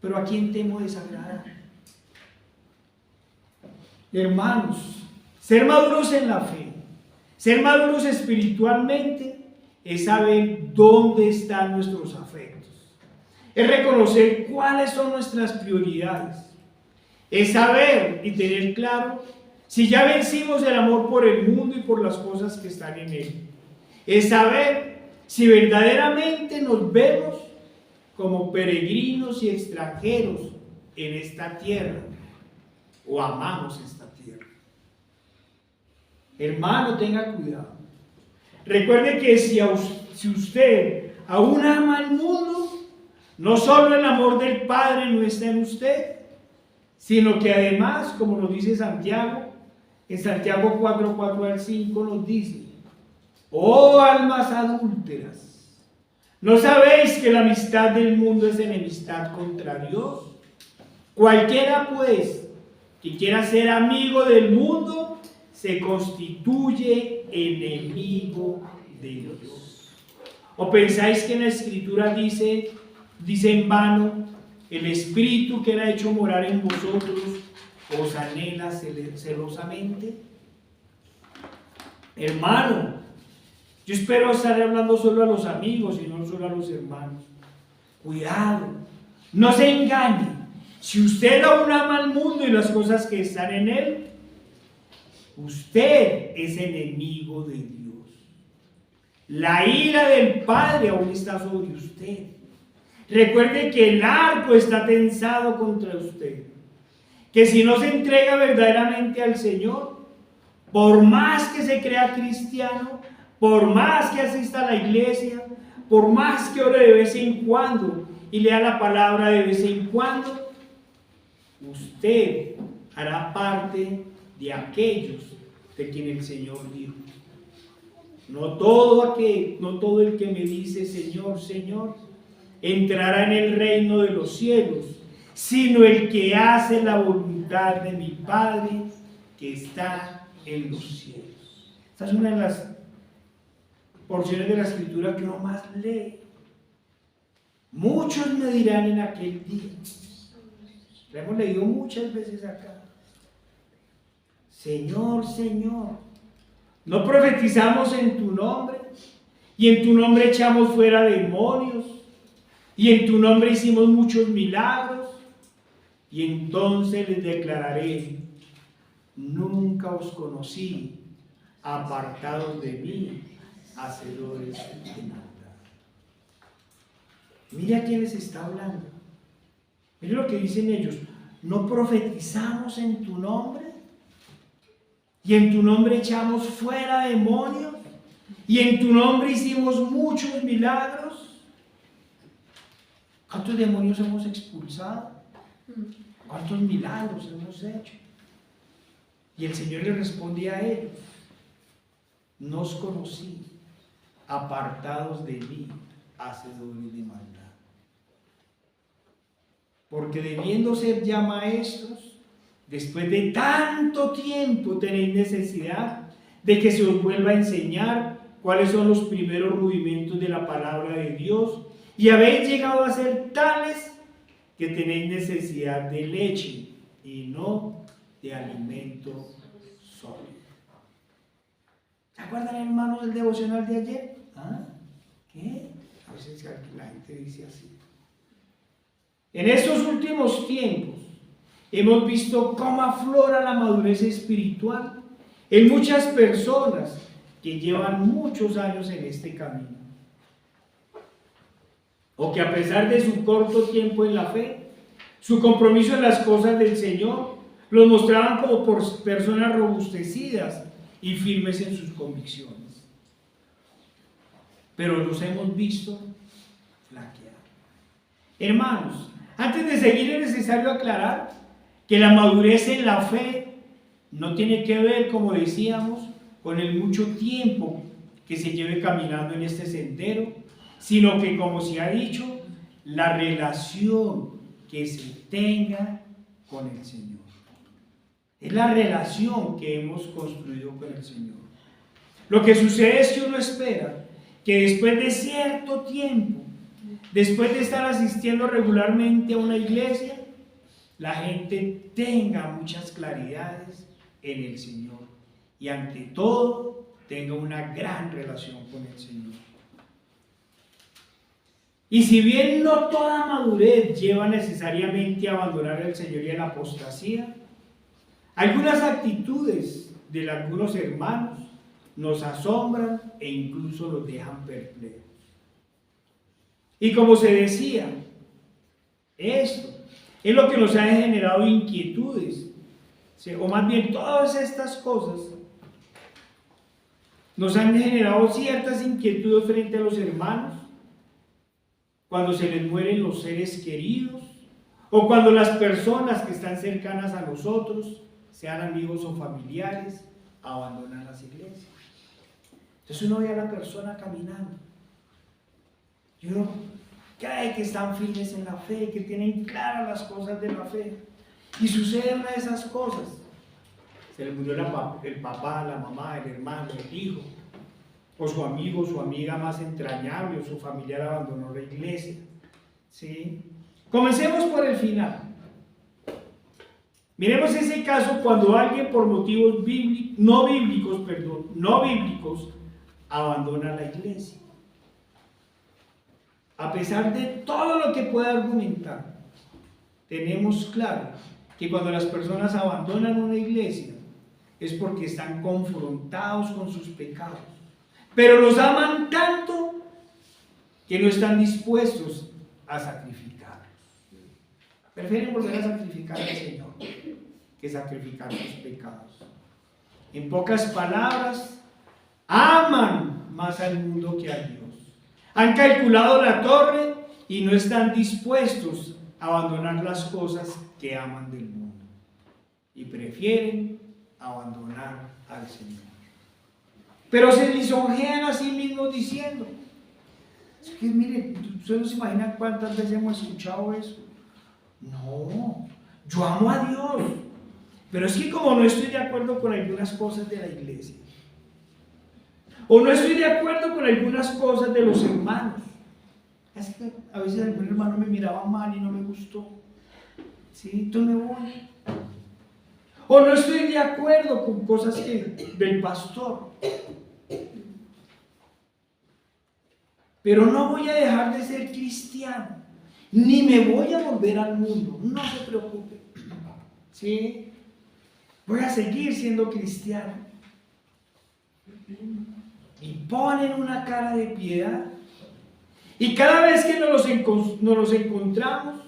S1: Pero ¿a quién temo desagradar? Hermanos, ser maduros en la fe, ser maduros espiritualmente, es saber dónde están nuestros afectos. Es reconocer cuáles son nuestras prioridades. Es saber y tener claro si ya vencimos el amor por el mundo y por las cosas que están en él. Es saber si verdaderamente nos vemos como peregrinos y extranjeros en esta tierra o amamos esta tierra. Hermano, tenga cuidado. Recuerde que si usted aún ama al mundo, no solo el amor del Padre no está en usted, sino que además, como nos dice Santiago, en Santiago 4, 4 al 5 nos dice: oh almas adúlteras, ¿no sabéis que la amistad del mundo es enemistad contra Dios? Cualquiera pues que quiera ser amigo del mundo se constituye enemigo de Dios. ¿O pensáis que en la Escritura dice en vano, el Espíritu que era hecho morar en vosotros os anhela celosamente? Hermano, yo espero estar hablando solo a los amigos y no solo a los hermanos. Cuidado, no se engañe. Si usted aún ama al mundo y las cosas que están en él, usted es enemigo de Dios. La ira del Padre aún está sobre usted. Recuerde que el arco está tensado contra usted. Que si no se entrega verdaderamente al Señor, por más que se crea cristiano, por más que asista a la iglesia, por más que ore de vez en cuando y lea la palabra de vez en cuando, usted hará parte de aquellos de quien el Señor dijo: no todo el que me dice Señor, Señor, entrará en el reino de los cielos, sino el que hace la voluntad de mi Padre que está en los cielos. Esta es una de las porciones de la Escritura que uno más lee. Muchos me dirán en aquel día, la hemos leído muchas veces acá: Señor, Señor, ¿no profetizamos en tu nombre? Y en tu nombre echamos fuera demonios, y en tu nombre hicimos muchos milagros. Y entonces les declararé: nunca os conocí, apartados de mí, hacedores de maldad. Mira a quién les está hablando. Mira lo que dicen ellos: ¿no profetizamos en tu nombre? Y en tu nombre echamos fuera demonios, y en tu nombre hicimos muchos milagros. ¿Cuántos demonios hemos expulsado? ¿Cuántos milagros hemos hecho? Y el Señor le responde a ellos: no os conocí, apartados de mí, hacedores de maldad. Porque debiendo ser ya maestros, después de tanto tiempo tenéis necesidad de que se os vuelva a enseñar cuáles son los primeros rudimentos de la palabra de Dios, y habéis llegado a ser tales que tenéis necesidad de leche y no de alimento sólido. ¿Se acuerdan, hermanos, del devocional de ayer? ¿Ah? ¿Qué? A veces la gente dice así. En estos últimos tiempos hemos visto cómo aflora la madurez espiritual en muchas personas que llevan muchos años en este camino, o que a pesar de su corto tiempo en la fe, su compromiso en las cosas del Señor, los mostraban como por personas robustecidas y firmes en sus convicciones. Pero los hemos visto flaquear. Hermanos, antes de seguir es necesario aclarar que la madurez en la fe no tiene que ver, como decíamos, con el mucho tiempo que se lleve caminando en este sendero, sino que, como se ha dicho, la relación que se tenga con el Señor. Es la relación que hemos construido con el Señor. Lo que sucede es que uno espera que después de cierto tiempo, después de estar asistiendo regularmente a una iglesia, la gente tenga muchas claridades en el Señor y ante todo tenga una gran relación con el Señor. Y si bien no toda madurez lleva necesariamente a abandonar al Señor y a la apostasía, algunas actitudes de algunos hermanos nos asombran e incluso los dejan perplejos. Y como se decía, esto es lo que nos ha generado inquietudes, o más bien todas estas cosas nos han generado ciertas inquietudes frente a los hermanos, cuando se les mueren los seres queridos, o cuando las personas que están cercanas a nosotros, sean amigos o familiares, abandonan las iglesias. Entonces uno ve a la persona caminando y uno cree que están firmes en la fe, que tienen claras las cosas de la fe, y sucede una de esas cosas. Se le murió el papá, la mamá, el hermano, el hijo, o su amigo, su amiga más entrañable, o su familiar abandonó la iglesia. ¿Sí? Comencemos por el final. Miremos ese caso cuando alguien por motivos no bíblicos abandona la iglesia. A pesar de todo lo que pueda argumentar, tenemos claro que cuando las personas abandonan una iglesia es porque están confrontados con sus pecados, pero los aman tanto que no están dispuestos a sacrificarlos. Prefieren volver a sacrificar al Señor que sacrificar sus pecados. En pocas palabras, aman más al mundo que a Dios. Han calculado la torre y no están dispuestos a abandonar las cosas que aman del mundo. Y prefieren abandonar al Señor. Pero se lisonjean a sí mismos diciendo, es que miren, ustedes no se imaginan cuántas veces hemos escuchado eso. No, yo amo a Dios, pero es que como no estoy de acuerdo con algunas cosas de la iglesia, o no estoy de acuerdo con algunas cosas de los hermanos, es que a veces algún hermano me miraba mal y no me gustó, ¿sí? Entonces me voy. O no estoy de acuerdo con cosas del pastor, pero no voy a dejar de ser cristiano, ni me voy a volver al mundo, no se preocupe, ¿sí? Voy a seguir siendo cristiano. Y ponen una cara de piedad, y cada vez que nos los encontramos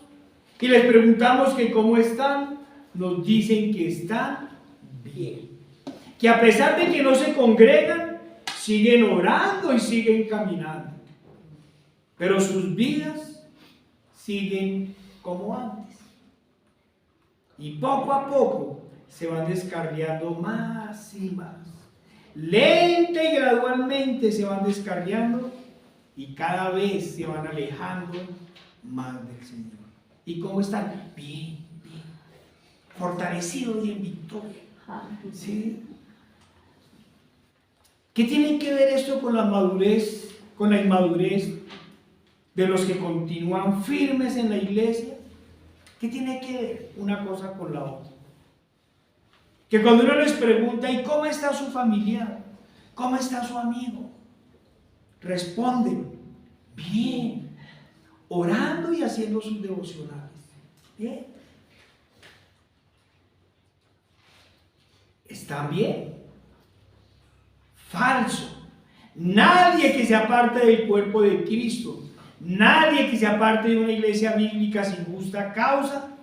S1: y les preguntamos que cómo están, nos dicen que están bien, que a pesar de que no se congregan, siguen orando y siguen caminando, pero sus vidas siguen como antes, y poco a poco se van descarriando más y más, lenta y gradualmente se van descarriando y cada vez se van alejando más del Señor. ¿Y cómo están? Bien, bien, fortalecidos y en victoria, ¿sí? ¿Qué tiene que ver esto con la madurez, con la inmadurez de los que continúan firmes en la iglesia? ¿Qué tiene que ver una cosa con la otra? Que cuando uno les pregunta, ¿y cómo está su familiar? ¿Cómo está su amigo? responden, bien, orando y haciendo sus devocionales. Bien. ¿Están bien? Falso. Nadie que se aparte del cuerpo de Cristo, nadie que se aparte de una iglesia bíblica sin justa causa,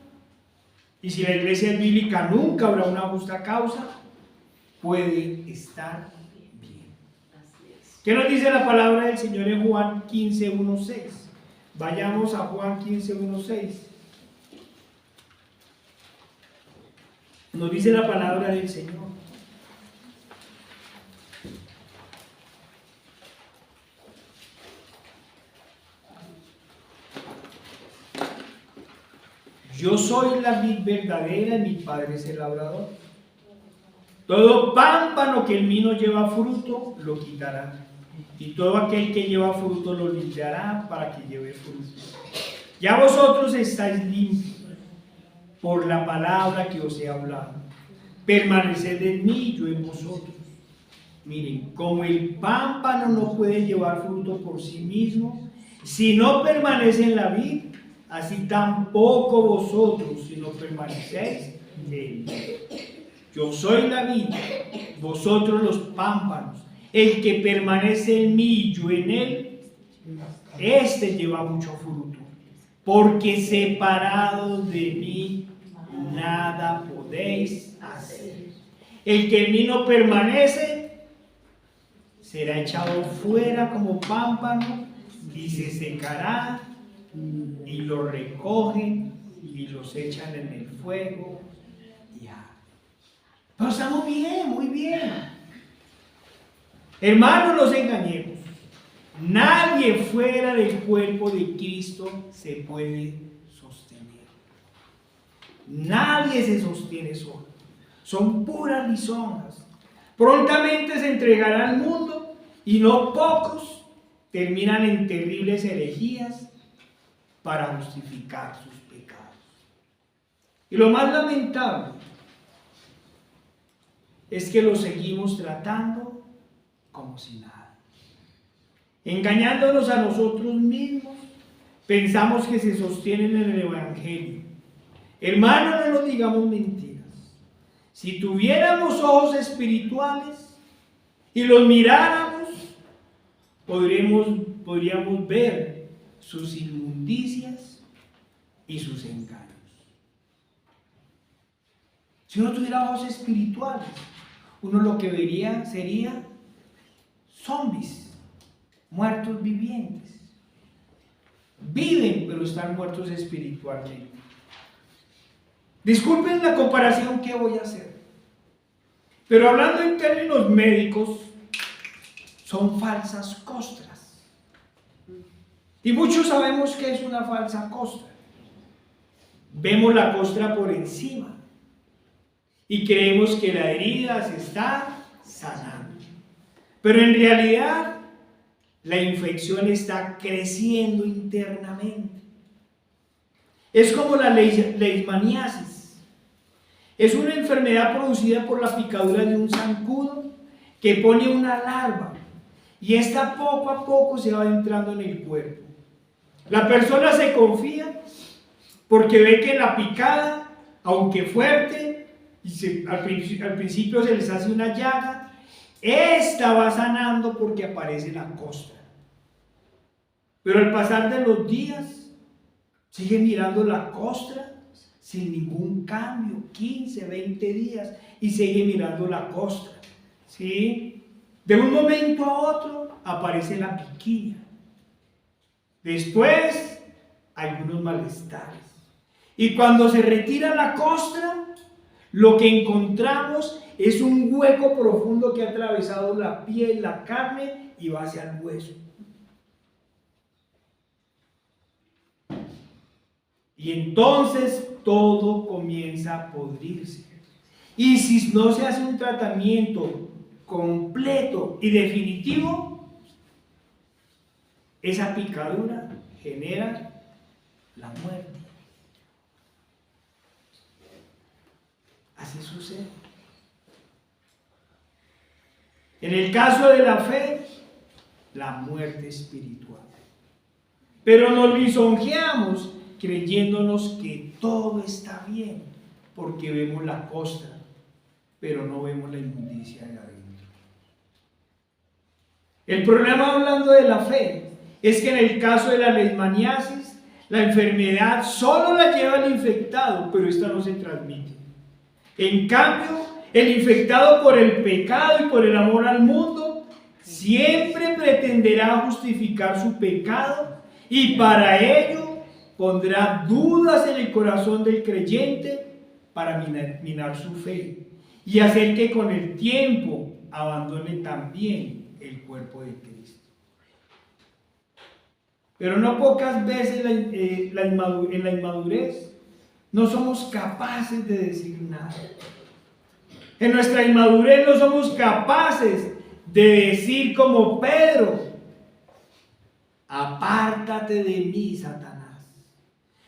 S1: y si la iglesia es bíblica nunca habrá una justa causa, puede estar bien. ¿Qué nos dice la palabra del Señor en Juan 15:1-6? Vayamos a Juan 15:1-6. Nos dice la palabra del Señor. Yo soy la vid verdadera y mi Padre es el labrador. Todo pámpano que en mí no lleva fruto, lo quitará. Y todo aquel que lleva fruto, lo limpiará para que lleve fruto. Ya vosotros estáis limpios por la palabra que os he hablado. Permaneced en mí y yo en vosotros. Miren, como el pámpano no puede llevar fruto por sí mismo, si no permanece en la vid, así tampoco vosotros, si no permanecéis en mí. Yo soy la vid, vosotros los pámpanos. El que permanece en mí y yo en él, este lleva mucho fruto. Porque separados de mí, nada podéis hacer. El que en mí no permanece, será echado fuera como pámpano y se secará, y lo recogen y los echan en el fuego. Ya. Pero estamos bien, muy bien. Hermanos, no nos engañemos. Nadie fuera del cuerpo de Cristo se puede sostener. Nadie se sostiene solo. Son puras lisonjas. Prontamente se entregará al mundo y no pocos terminan en terribles herejías para justificar sus pecados. Y lo más lamentable es que lo seguimos tratando como si nada. Engañándonos a nosotros mismos, pensamos que se sostienen en el Evangelio. Hermanos, no nos digamos mentiras. Si tuviéramos ojos espirituales y los miráramos, podríamos ver sus inmundicias y sus engaños. Si uno tuviera ojos espirituales, uno lo que vería sería zombies, muertos vivientes. Viven, pero están muertos espiritualmente. Disculpen la comparación que voy a hacer, pero hablando en términos médicos, son falsas costras. Y muchos sabemos que es una falsa costra. Vemos la costra por encima y creemos que la herida se está sanando. Pero en realidad, la infección está creciendo internamente. Es como la leishmaniasis. Es una enfermedad producida por la picadura de un zancudo que pone una larva y esta poco a poco se va entrando en el cuerpo. La persona se confía porque ve que la picada, aunque fuerte, al principio se les hace una llaga, esta va sanando porque aparece la costra. Pero al pasar de los días, sigue mirando la costra sin ningún cambio, 15, 20 días, y sigue mirando la costra. ¿Sí? De un momento a otro aparece la piquiña. Después, algunos malestares. Y cuando se retira la costra, lo que encontramos es un hueco profundo que ha atravesado la piel, la carne y va hacia el hueso. Y entonces todo comienza a podrirse. Y si no se hace un tratamiento completo y definitivo, esa picadura genera la muerte. Así sucede. En el caso de la fe, la muerte espiritual. Pero nos lisonjeamos creyéndonos que todo está bien, porque vemos la costra, pero no vemos la inmundicia de adentro. El problema, hablando de la fe, es que en el caso de la leishmaniasis, la enfermedad solo la lleva el infectado, pero esta no se transmite. En cambio, el infectado por el pecado y por el amor al mundo siempre pretenderá justificar su pecado, y para ello pondrá dudas en el corazón del creyente para minar su fe y hacer que con el tiempo abandone también el cuerpo de Cristo. Pero no pocas veces en la inmadurez no somos capaces de decir nada. En nuestra inmadurez no somos capaces de decir como Pedro: apártate de mí, Satanás.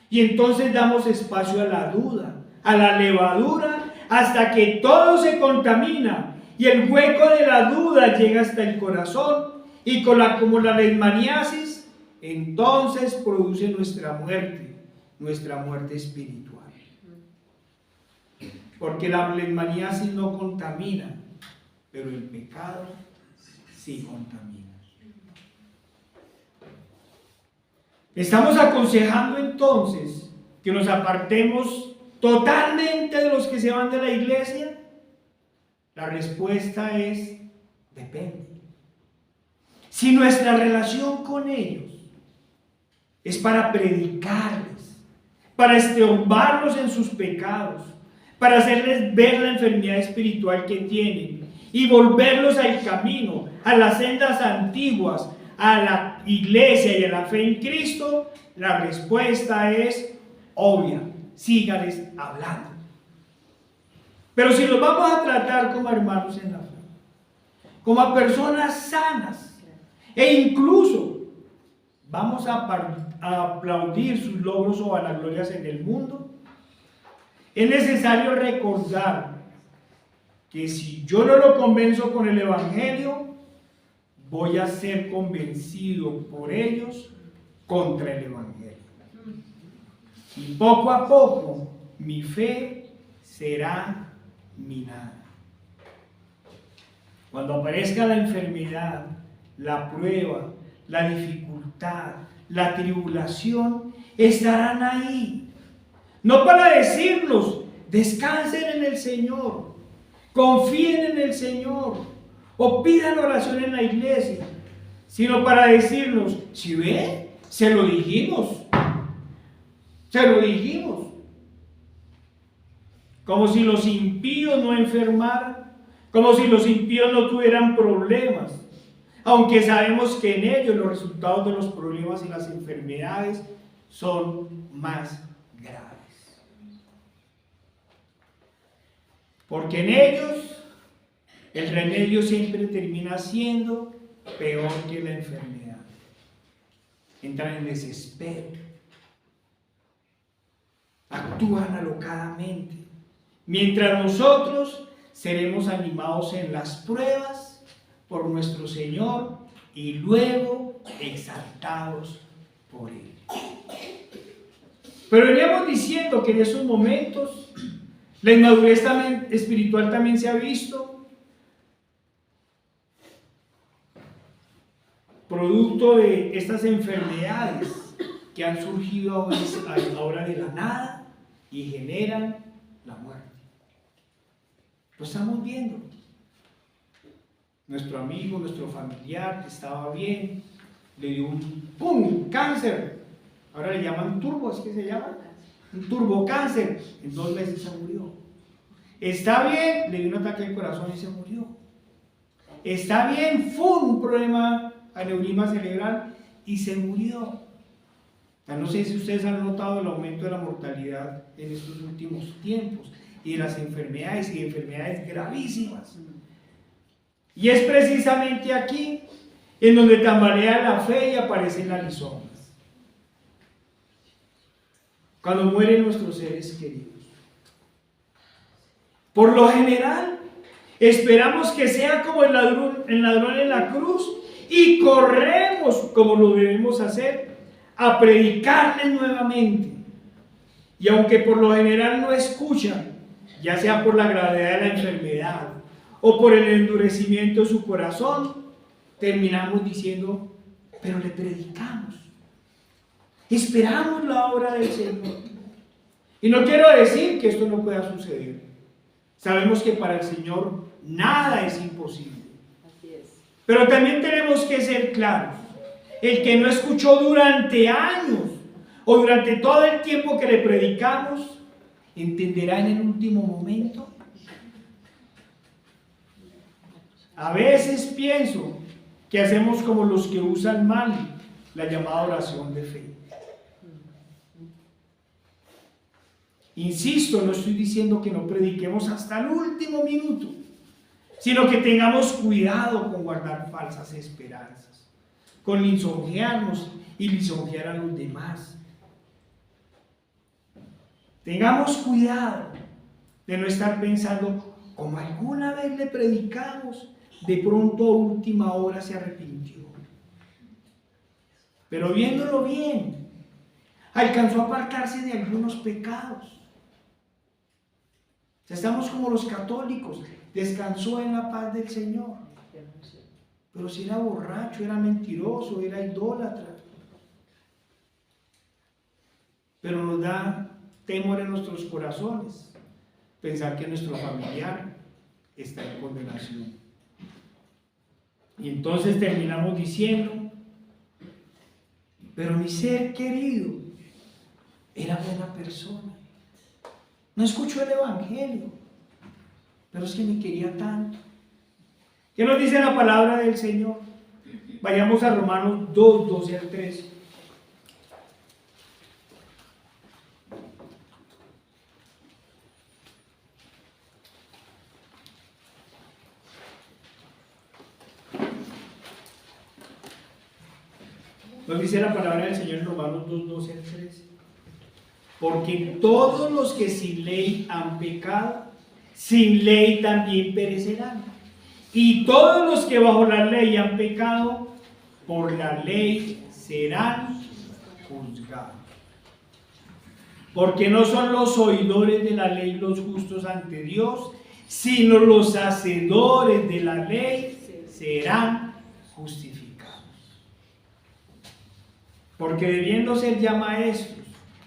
S1: Y entonces damos espacio a la duda, a la levadura, hasta que todo se contamina y el hueco de la duda llega hasta el corazón, y como la leishmaniasis, entonces produce nuestra muerte espiritual. Porque la leishmaniasis no contamina, pero el pecado sí contamina. Estamos aconsejando entonces que nos apartemos totalmente de los que se van de la iglesia. La respuesta es: depende. Si nuestra relación con ellos es para predicarles, para estorbarlos en sus pecados, para hacerles ver la enfermedad espiritual que tienen y volverlos al camino, a las sendas antiguas, a la iglesia y a la fe en Cristo, la respuesta es obvia: sígales hablando. Pero si los vamos a tratar como hermanos en la fe, como a personas sanas, e incluso vamos a aplaudir sus logros o vanaglorias en el mundo, es necesario recordar que si yo no lo convenzo con el Evangelio, voy a ser convencido por ellos contra el Evangelio. Y poco a poco mi fe será minada. Cuando aparezca la enfermedad, la prueba, la dificultad, la tribulación, estarán ahí. No para decirnos: descansen en el Señor, confíen en el Señor, o pidan oración en la iglesia, sino para decirnos: si ven, se lo dijimos. Como si los impíos no enfermaran, como si los impíos no tuvieran problemas, aunque sabemos que en ellos los resultados de los problemas y las enfermedades son más graves. Porque en ellos el remedio siempre termina siendo peor que la enfermedad. Entran en desespero, actúan alocadamente, mientras nosotros seremos animados en las pruebas por nuestro Señor y luego exaltados por Él. Pero veníamos diciendo que en esos momentos la inmadurez espiritual también se ha visto producto de estas enfermedades que han surgido ahora de la nada y generan la muerte. Lo estamos viendo. Nuestro amigo, nuestro familiar que estaba bien, le dio un ¡pum! Cáncer. Ahora le llaman turbo, ¿es que se llama? Un turbocáncer. En 2 meses se murió. Está bien, le dio un ataque al corazón y se murió. Está bien, fue un problema aneurisma cerebral y se murió. No sé si ustedes han notado el aumento de la mortalidad en estos últimos tiempos y de las enfermedades, y de enfermedades gravísimas. Y es precisamente aquí en donde tambalea la fe y aparecen las lisonjas. Cuando mueren nuestros seres queridos. Por lo general, esperamos que sea como el ladrón en la cruz y corremos, como lo debemos hacer, a predicarles nuevamente. Y aunque por lo general no escuchan, ya sea por la gravedad de la enfermedad o por el endurecimiento de su corazón, terminamos diciendo, pero le predicamos. Esperamos la obra del Señor. Y no quiero decir que esto no pueda suceder. Sabemos que para el Señor nada es imposible.
S3: Así es.
S1: Pero también tenemos que ser claros. El que no escuchó durante años o durante todo el tiempo que le predicamos, ¿entenderá en el último momento? A veces pienso que hacemos como los que usan mal la llamada oración de fe. Insisto, no estoy diciendo que no prediquemos hasta el último minuto, sino que tengamos cuidado con guardar falsas esperanzas, con lisonjearnos y lisonjear a los demás. Tengamos cuidado de no estar pensando, como alguna vez le predicamos, de pronto a última hora se arrepintió. Pero viéndolo bien, alcanzó a apartarse de algunos pecados. Estamos como los católicos, descansó en la paz del Señor. Pero si era borracho, era mentiroso, era idólatra. Pero nos da temor en nuestros corazones pensar que nuestro familiar está en condenación. Y entonces terminamos diciendo, pero mi ser querido era buena persona. No escuchó el Evangelio, pero es que me quería tanto. ¿Qué nos dice la palabra del Señor? Vayamos a Romanos 2, 12 al 13. Nos dice la palabra del Señor en Romanos 2, 12 al 13. Porque todos los que sin ley han pecado, sin ley también perecerán. Y todos los que bajo la ley han pecado, por la ley serán juzgados. Porque no son los oidores de la ley los justos ante Dios, sino los hacedores de la ley serán justificados. Porque debiendo ser ya maestros,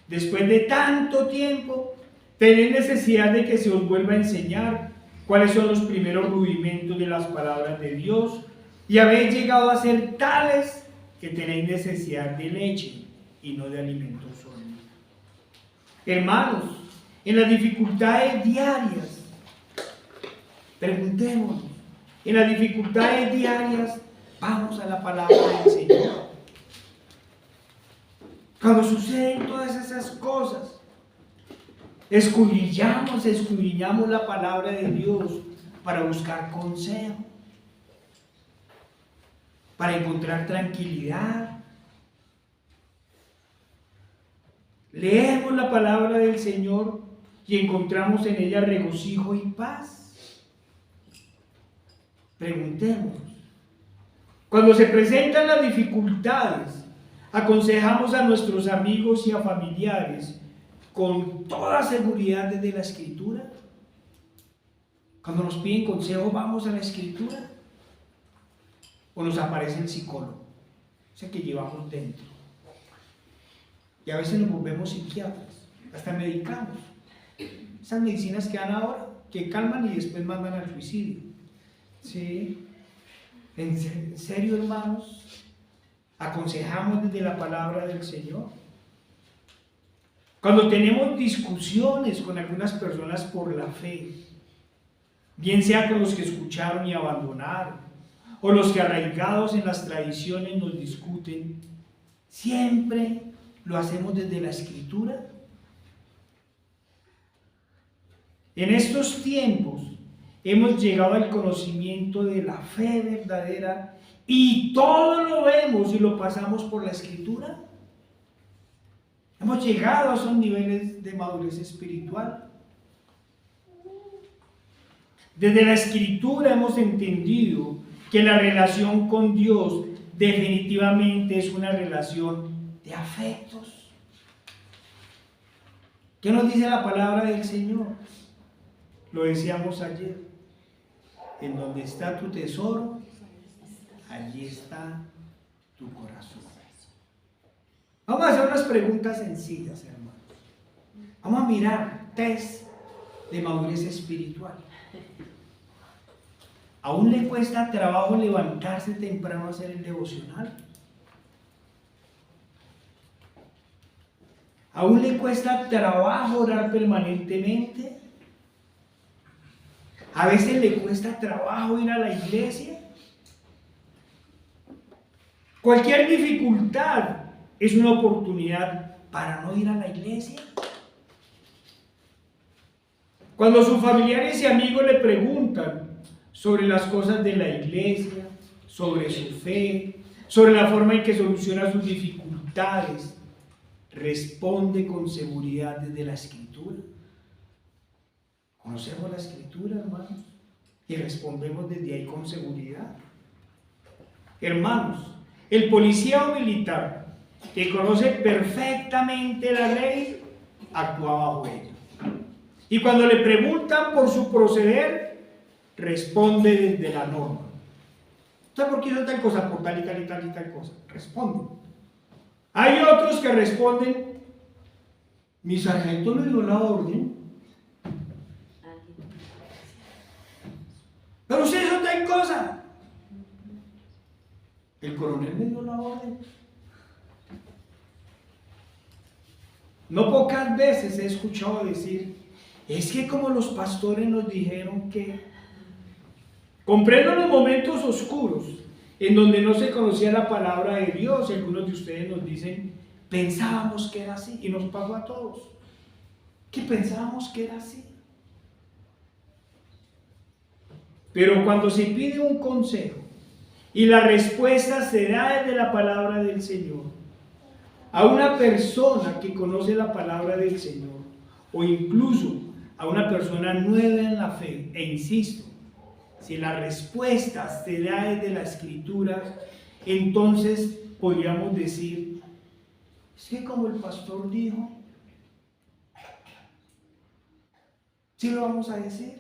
S1: después de tanto tiempo, tenéis necesidad de que se os vuelva a enseñar cuáles son los primeros rudimentos de las palabras de Dios, y habéis llegado a ser tales que tenéis necesidad de leche y no de alimento sólido. Hermanos, en las dificultades diarias, preguntémonos, en las dificultades diarias, vamos a la palabra del Señor. Cuando suceden todas esas cosas, escudriñamos la palabra de Dios para buscar consejo, para encontrar tranquilidad. Leemos la palabra del Señor y encontramos en ella regocijo y paz. Preguntémonos. Cuando se presentan las dificultades, aconsejamos a nuestros amigos y a familiares con toda seguridad desde la Escritura. Cuando nos piden consejo, ¿vamos a la Escritura? ¿O nos aparece el psicólogo? O sea, que llevamos dentro. Y a veces nos volvemos psiquiatras, hasta medicamos. Esas medicinas que dan ahora, que calman y después mandan al suicidio. ¿Sí? ¿En serio, hermanos? ¿Aconsejamos desde la palabra del Señor? Cuando tenemos discusiones con algunas personas por la fe, bien sea con los que escucharon y abandonaron, o los que arraigados en las tradiciones nos discuten, ¿siempre lo hacemos desde la Escritura? En estos tiempos hemos llegado al conocimiento de la fe verdadera y todo lo vemos y lo pasamos por la Escritura. Hemos llegado a esos niveles de madurez espiritual. Desde la Escritura hemos entendido que la relación con Dios definitivamente es una relación de afectos. ¿Qué nos dice la palabra del Señor? Lo decíamos ayer. En donde está tu tesoro, allí está tu corazón. Vamos a hacer unas preguntas sencillas, hermanos. Vamos a mirar test de madurez espiritual. ¿Aún le cuesta trabajo levantarse temprano a hacer el devocional? ¿Aún le cuesta trabajo orar permanentemente? ¿A veces le cuesta trabajo ir a la iglesia? Cualquier dificultad es una oportunidad para no ir a la iglesia. Cuando sus familiares y amigos le preguntan sobre las cosas de la iglesia, sobre su fe, sobre la forma en que soluciona sus dificultades, responde con seguridad desde la Escritura. Conocemos la Escritura, hermanos, y respondemos desde ahí con seguridad. Hermanos, el policía o militar que conoce perfectamente la ley, actúa bajo ella. Y cuando le preguntan por su proceder, responde desde la norma. ¿Usted por qué hizo tal cosa? Por tal y tal y tal y tal cosa. Responde. Hay otros que responden: mi sargento me dio la orden. Pero usted hizo tal cosa. El coronel me dio la orden. No pocas veces he escuchado decir: es que como los pastores nos dijeron que... Comprendo los momentos oscuros en donde no se conocía la palabra de Dios, y algunos de ustedes nos dicen: pensábamos que era así, y nos pasó a todos, que pensábamos que era así. Pero cuando se pide un consejo y la respuesta se da desde la palabra del Señor, a una persona que conoce la palabra del Señor, o incluso a una persona nueva en la fe, e insisto, si la respuesta se da desde la Escritura, entonces podríamos decir: es que como el pastor dijo, ¿sí lo vamos a decir?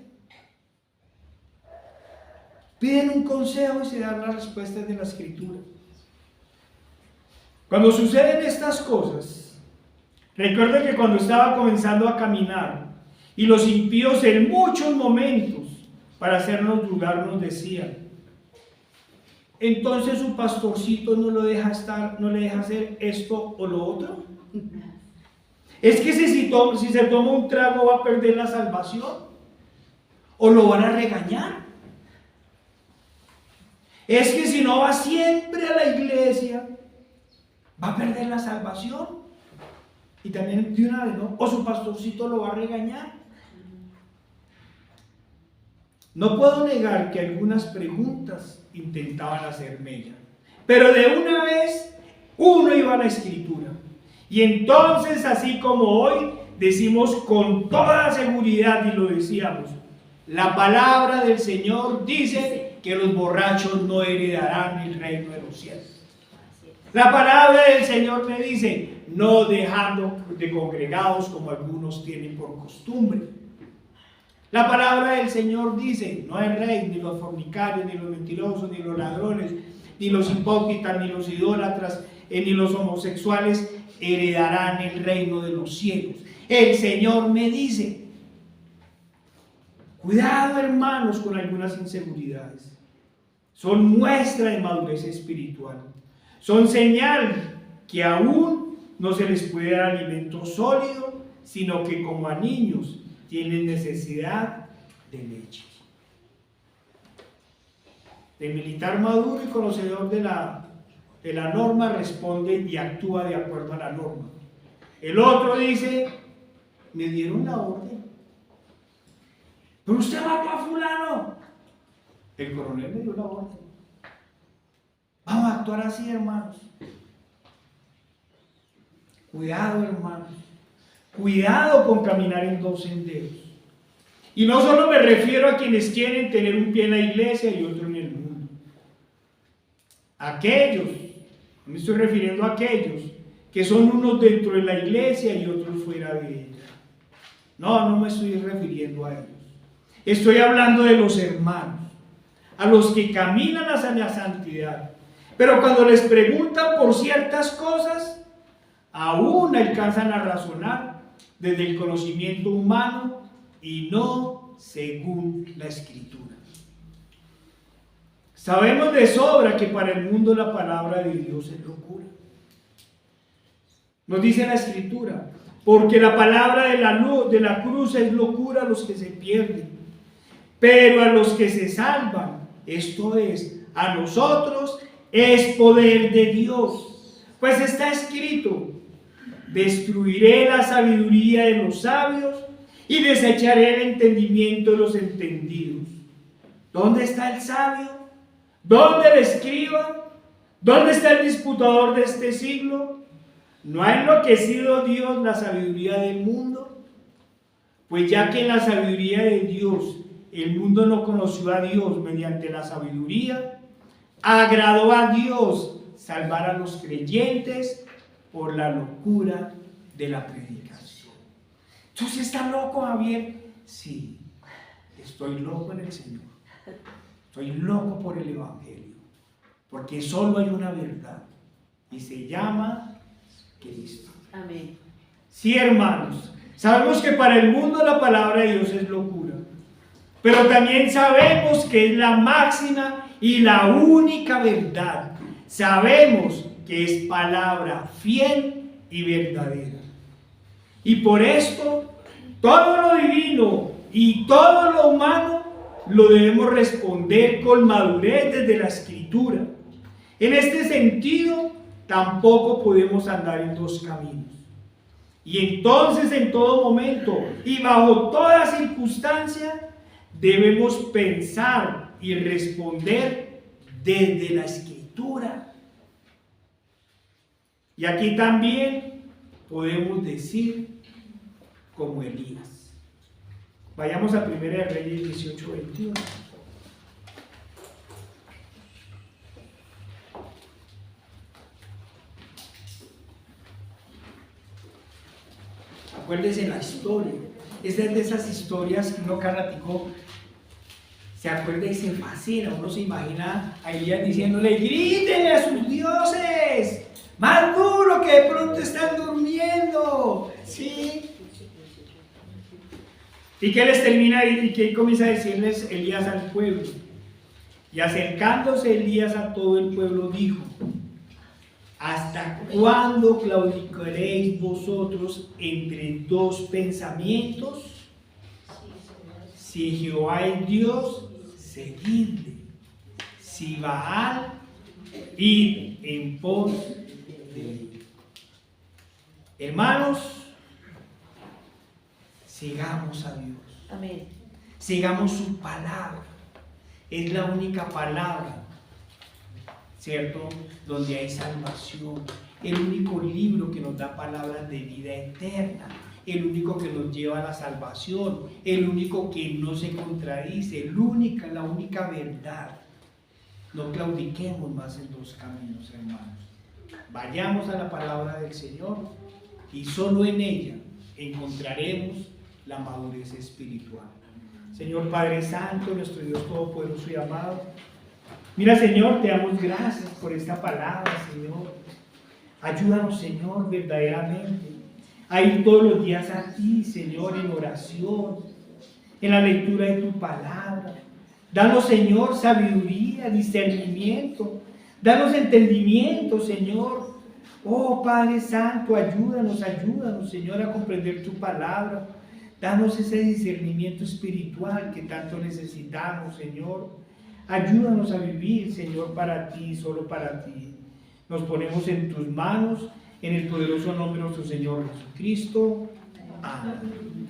S1: Piden un consejo y se dan las respuestas de la Escritura. Cuando suceden estas cosas, recuerden que cuando estaba comenzando a caminar y los impíos en muchos momentos para hacernos dudar nos decían: entonces su pastorcito no lo deja estar, no le deja hacer esto o lo otro. Es que si se toma un trago va a perder la salvación, o lo van a regañar. Es que si no va siempre a la iglesia va a perder la salvación. Y también de una vez, ¿no? O su pastorcito lo va a regañar. No puedo negar que algunas preguntas intentaban hacer mella, pero de una vez uno iba a la Escritura. Y entonces, así como hoy, decimos con toda seguridad, y lo decíamos: la palabra del Señor dice que los borrachos no heredarán el reino de los cielos. La palabra del Señor me dice: no dejando de congregados como algunos tienen por costumbre. La palabra del Señor dice: no el rey, ni los fornicarios, ni los mentirosos, ni los ladrones, ni los hipócritas, ni los idólatras, ni los homosexuales heredarán el reino de los cielos. El Señor me dice: cuidado, hermanos, con algunas inseguridades. Son muestra de madurez espiritual. Son señal que aún no se les puede dar alimento sólido, sino que como a niños tienen necesidad de leche. El militar maduro y conocedor de la norma responde y actúa de acuerdo a la norma. El otro dice: me dieron la orden. Pero usted mató a fulano. El coronel me dio la orden. Vamos a actuar así, hermanos. Cuidado, hermanos. Cuidado con caminar en dos senderos. Y no solo me refiero a quienes quieren tener un pie en la iglesia y otro en el mundo. Aquellos, me estoy refiriendo a aquellos que son unos dentro de la iglesia y otros fuera de ella. No me estoy refiriendo a ellos. Estoy hablando de los hermanos, a los que caminan hacia la santidad. Pero cuando les preguntan por ciertas cosas, aún alcanzan a razonar desde el conocimiento humano y no según la Escritura. Sabemos de sobra que para el mundo la palabra de Dios es locura. Nos dice la Escritura, porque la palabra de la cruz es locura a los que se pierden, pero a los que se salvan, esto es, a nosotros, es poder de Dios. Pues está escrito: destruiré la sabiduría de los sabios y desecharé el entendimiento de los entendidos. ¿Dónde está el sabio? ¿Dónde el escriba? ¿Dónde está el disputador de este siglo? ¿No ha enloquecido Dios la sabiduría del mundo? Pues ya que en la sabiduría de Dios el mundo no conoció a Dios mediante la sabiduría, agradó a Dios salvar a los creyentes por la locura de la predicación. ¿Entonces está loco, Javier? Sí, estoy loco en el Señor. Estoy loco por el Evangelio, porque solo hay una verdad y se llama Cristo.
S3: Amén.
S1: Sí, hermanos, sabemos que para el mundo la palabra de Dios es locura, pero también sabemos que es la máxima y la única verdad. Sabemos que es palabra fiel y verdadera. Y por esto, todo lo divino y todo lo humano lo debemos responder con madurez desde la Escritura. En este sentido, tampoco podemos andar en dos caminos. Y entonces, en todo momento y bajo toda circunstancia, debemos pensar y responder desde la Escritura. Y aquí también podemos decir como Elías. Vayamos a 1 Reyes 18:21. Acuérdese la historia. Esta es de esas historias que uno cada ratico se acuerda y se fascina. Uno se imagina a Elías diciéndole: grítenle a sus dioses, más duro, que de pronto están durmiendo. ¿Sí? ¿Y qué les termina y qué comienza a decirles Elías al pueblo? Y acercándose Elías a todo el pueblo dijo: ¿hasta cuándo claudicaréis vosotros entre dos pensamientos? Si Jehová es Dios, seguidle. Si Baal, id en pos de él. Hermanos, sigamos a Dios.
S3: Amén.
S1: Sigamos su palabra. Es la única palabra, ¿cierto?, donde hay salvación. El único libro que nos da palabras de vida eterna. El único que nos lleva a la salvación. El único que no se contradice. La única verdad. No claudiquemos más en dos caminos, hermanos. Vayamos a la palabra del Señor y solo en ella encontraremos la madurez espiritual. Señor Padre Santo, nuestro Dios Todopoderoso y amado, mira, Señor, te damos gracias por esta palabra, Señor. Ayúdanos, Señor, verdaderamente a ir todos los días a ti, Señor, en oración, en la lectura de tu palabra. Danos, Señor, sabiduría, discernimiento. Danos entendimiento, Señor. Oh, Padre Santo, ayúdanos, Señor, a comprender tu palabra. Danos ese discernimiento espiritual que tanto necesitamos, Señor. Ayúdanos a vivir, Señor, para ti, solo para ti. Nos ponemos en tus manos, en el poderoso nombre de nuestro Señor Jesucristo. Amén.